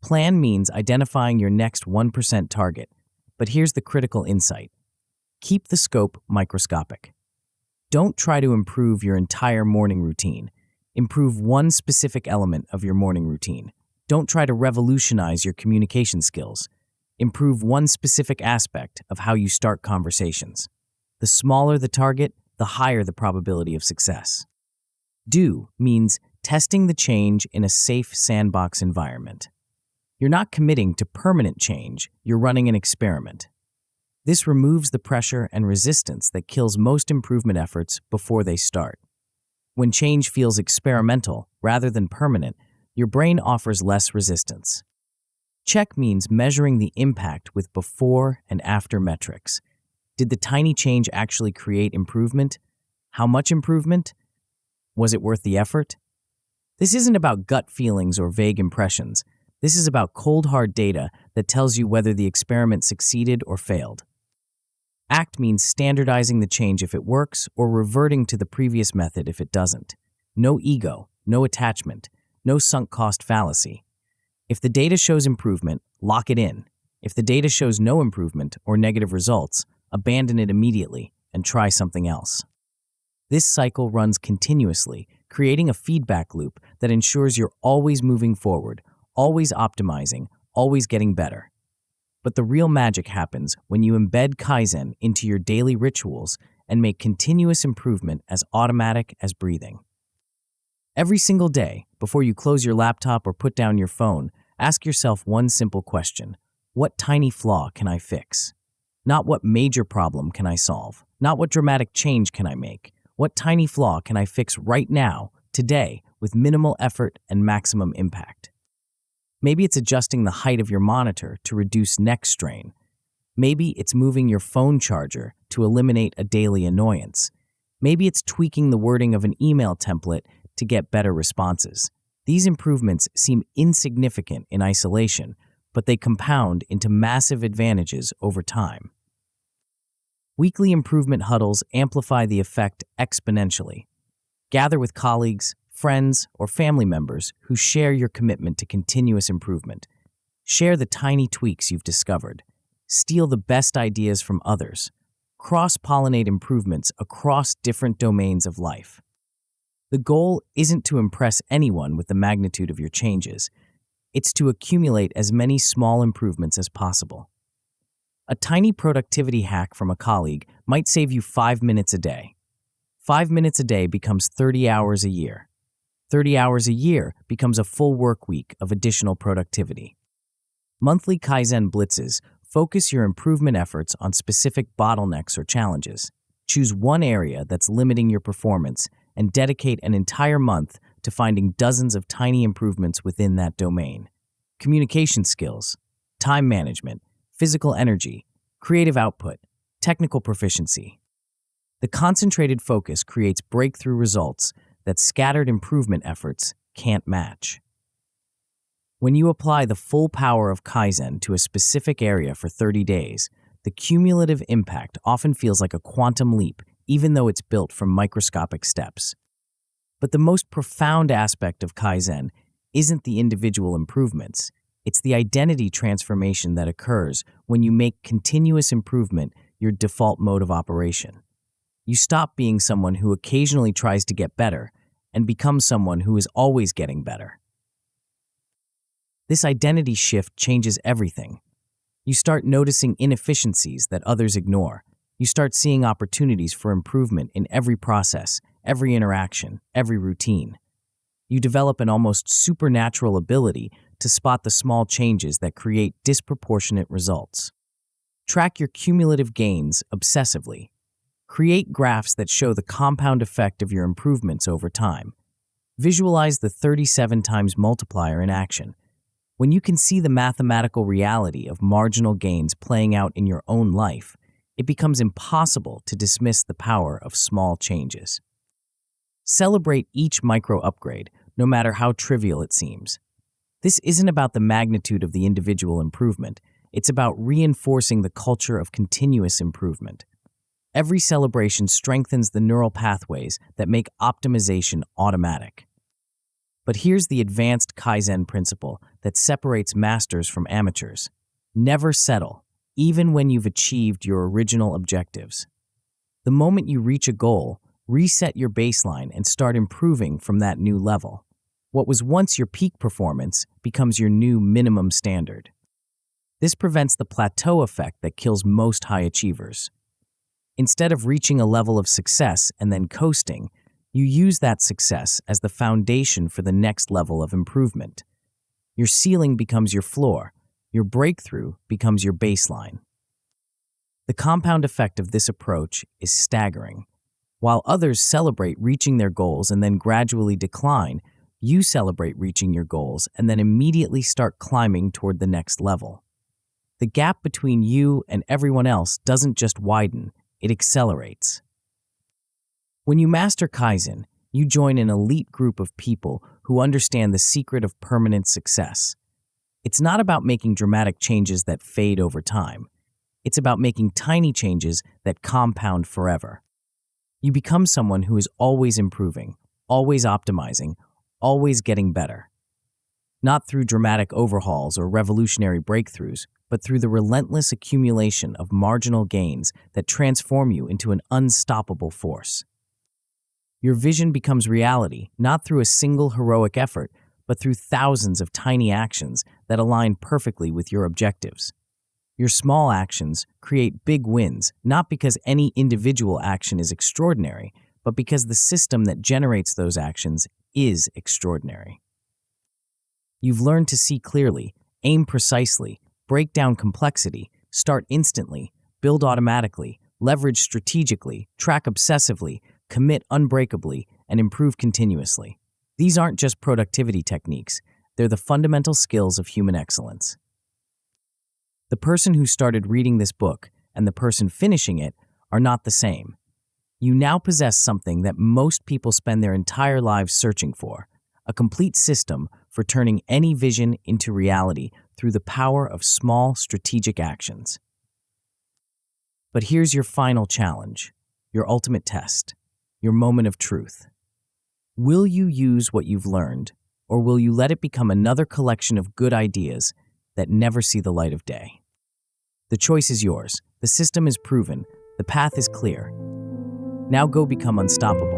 Plan means identifying your next 1% target, but here's the critical insight. Keep the scope microscopic. Don't try to improve your entire morning routine. Improve one specific element of your morning routine. Don't try to revolutionize your communication skills. Improve one specific aspect of how you start conversations. The smaller the target, the higher the probability of success. Do means testing the change in a safe sandbox environment. You're not committing to permanent change, you're running an experiment. This removes the pressure and resistance that kills most improvement efforts before they start. When change feels experimental rather than permanent, your brain offers less resistance. Check means measuring the impact with before and after metrics. Did the tiny change actually create improvement? How much improvement? Was it worth the effort? This isn't about gut feelings or vague impressions. This is about cold, hard data that tells you whether the experiment succeeded or failed. Act means standardizing the change if it works or reverting to the previous method if it doesn't. No ego, no attachment, no sunk cost fallacy. If the data shows improvement, lock it in. If the data shows no improvement or negative results, abandon it immediately and try something else. This cycle runs continuously, creating a feedback loop that ensures you're always moving forward, always optimizing, always getting better. But the real magic happens when you embed Kaizen into your daily rituals and make continuous improvement as automatic as breathing. Every single day, before you close your laptop or put down your phone, ask yourself one simple question. What tiny flaw can I fix? Not what major problem can I solve? Not what dramatic change can I make? What tiny flaw can I fix right now, today, with minimal effort and maximum impact? Maybe it's adjusting the height of your monitor to reduce neck strain. Maybe it's moving your phone charger to eliminate a daily annoyance. Maybe it's tweaking the wording of an email template to get better responses. These improvements seem insignificant in isolation, but they compound into massive advantages over time. Weekly improvement huddles amplify the effect exponentially. Gather with colleagues, friends, or family members who share your commitment to continuous improvement. Share the tiny tweaks you've discovered. Steal the best ideas from others. Cross-pollinate improvements across different domains of life. The goal isn't to impress anyone with the magnitude of your changes. It's to accumulate as many small improvements as possible. A tiny productivity hack from a colleague might save you 5 minutes a day. 5 minutes a day becomes 30 hours a year. 30 hours a year becomes a full work week of additional productivity. Monthly Kaizen blitzes focus your improvement efforts on specific bottlenecks or challenges. Choose one area that's limiting your performance and dedicate an entire month to finding dozens of tiny improvements within that domain. Communication skills, time management, physical energy, creative output, technical proficiency. The concentrated focus creates breakthrough results that scattered improvement efforts can't match. When you apply the full power of Kaizen to a specific area for 30 days, the cumulative impact often feels like a quantum leap, even though it's built from microscopic steps. But the most profound aspect of Kaizen isn't the individual improvements. It's the identity transformation that occurs when you make continuous improvement your default mode of operation. You stop being someone who occasionally tries to get better and become someone who is always getting better. This identity shift changes everything. You start noticing inefficiencies that others ignore. You start seeing opportunities for improvement in every process, every interaction, every routine. You develop an almost supernatural ability to spot the small changes that create disproportionate results. Track your cumulative gains obsessively. Create graphs that show the compound effect of your improvements over time. Visualize the 37 times multiplier in action. When you can see the mathematical reality of marginal gains playing out in your own life, it becomes impossible to dismiss the power of small changes. Celebrate each micro upgrade, no matter how trivial it seems. This isn't about the magnitude of the individual improvement. It's about reinforcing the culture of continuous improvement. Every celebration strengthens the neural pathways that make optimization automatic. But here's the advanced Kaizen principle that separates masters from amateurs. Never settle, even when you've achieved your original objectives. The moment you reach a goal, reset your baseline and start improving from that new level. What was once your peak performance becomes your new minimum standard. This prevents the plateau effect that kills most high achievers. Instead of reaching a level of success and then coasting, you use that success as the foundation for the next level of improvement. Your ceiling becomes your floor. Your breakthrough becomes your baseline. The compound effect of this approach is staggering. While others celebrate reaching their goals and then gradually decline, you celebrate reaching your goals and then immediately start climbing toward the next level. The gap between you and everyone else doesn't just widen, it accelerates. When you master Kaizen, you join an elite group of people who understand the secret of permanent success. It's not about making dramatic changes that fade over time. It's about making tiny changes that compound forever. You become someone who is always improving, always optimizing, always getting better. Not through dramatic overhauls or revolutionary breakthroughs, but through the relentless accumulation of marginal gains that transform you into an unstoppable force. Your vision becomes reality, not through a single heroic effort, but through thousands of tiny actions that align perfectly with your objectives. Your small actions create big wins, not because any individual action is extraordinary, but because the system that generates those actions is extraordinary. You've learned to see clearly, aim precisely, break down complexity, start instantly, build automatically, leverage strategically, track obsessively, commit unbreakably, and improve continuously. These aren't just productivity techniques, they're the fundamental skills of human excellence. The person who started reading this book and the person finishing it are not the same. You now possess something that most people spend their entire lives searching for, a complete system for turning any vision into reality through the power of small strategic actions. But here's your final challenge, your ultimate test, your moment of truth. Will you use what you've learned, or will you let it become another collection of good ideas that never see the light of day? The choice is yours. The system is proven. The path is clear. Now go become unstoppable.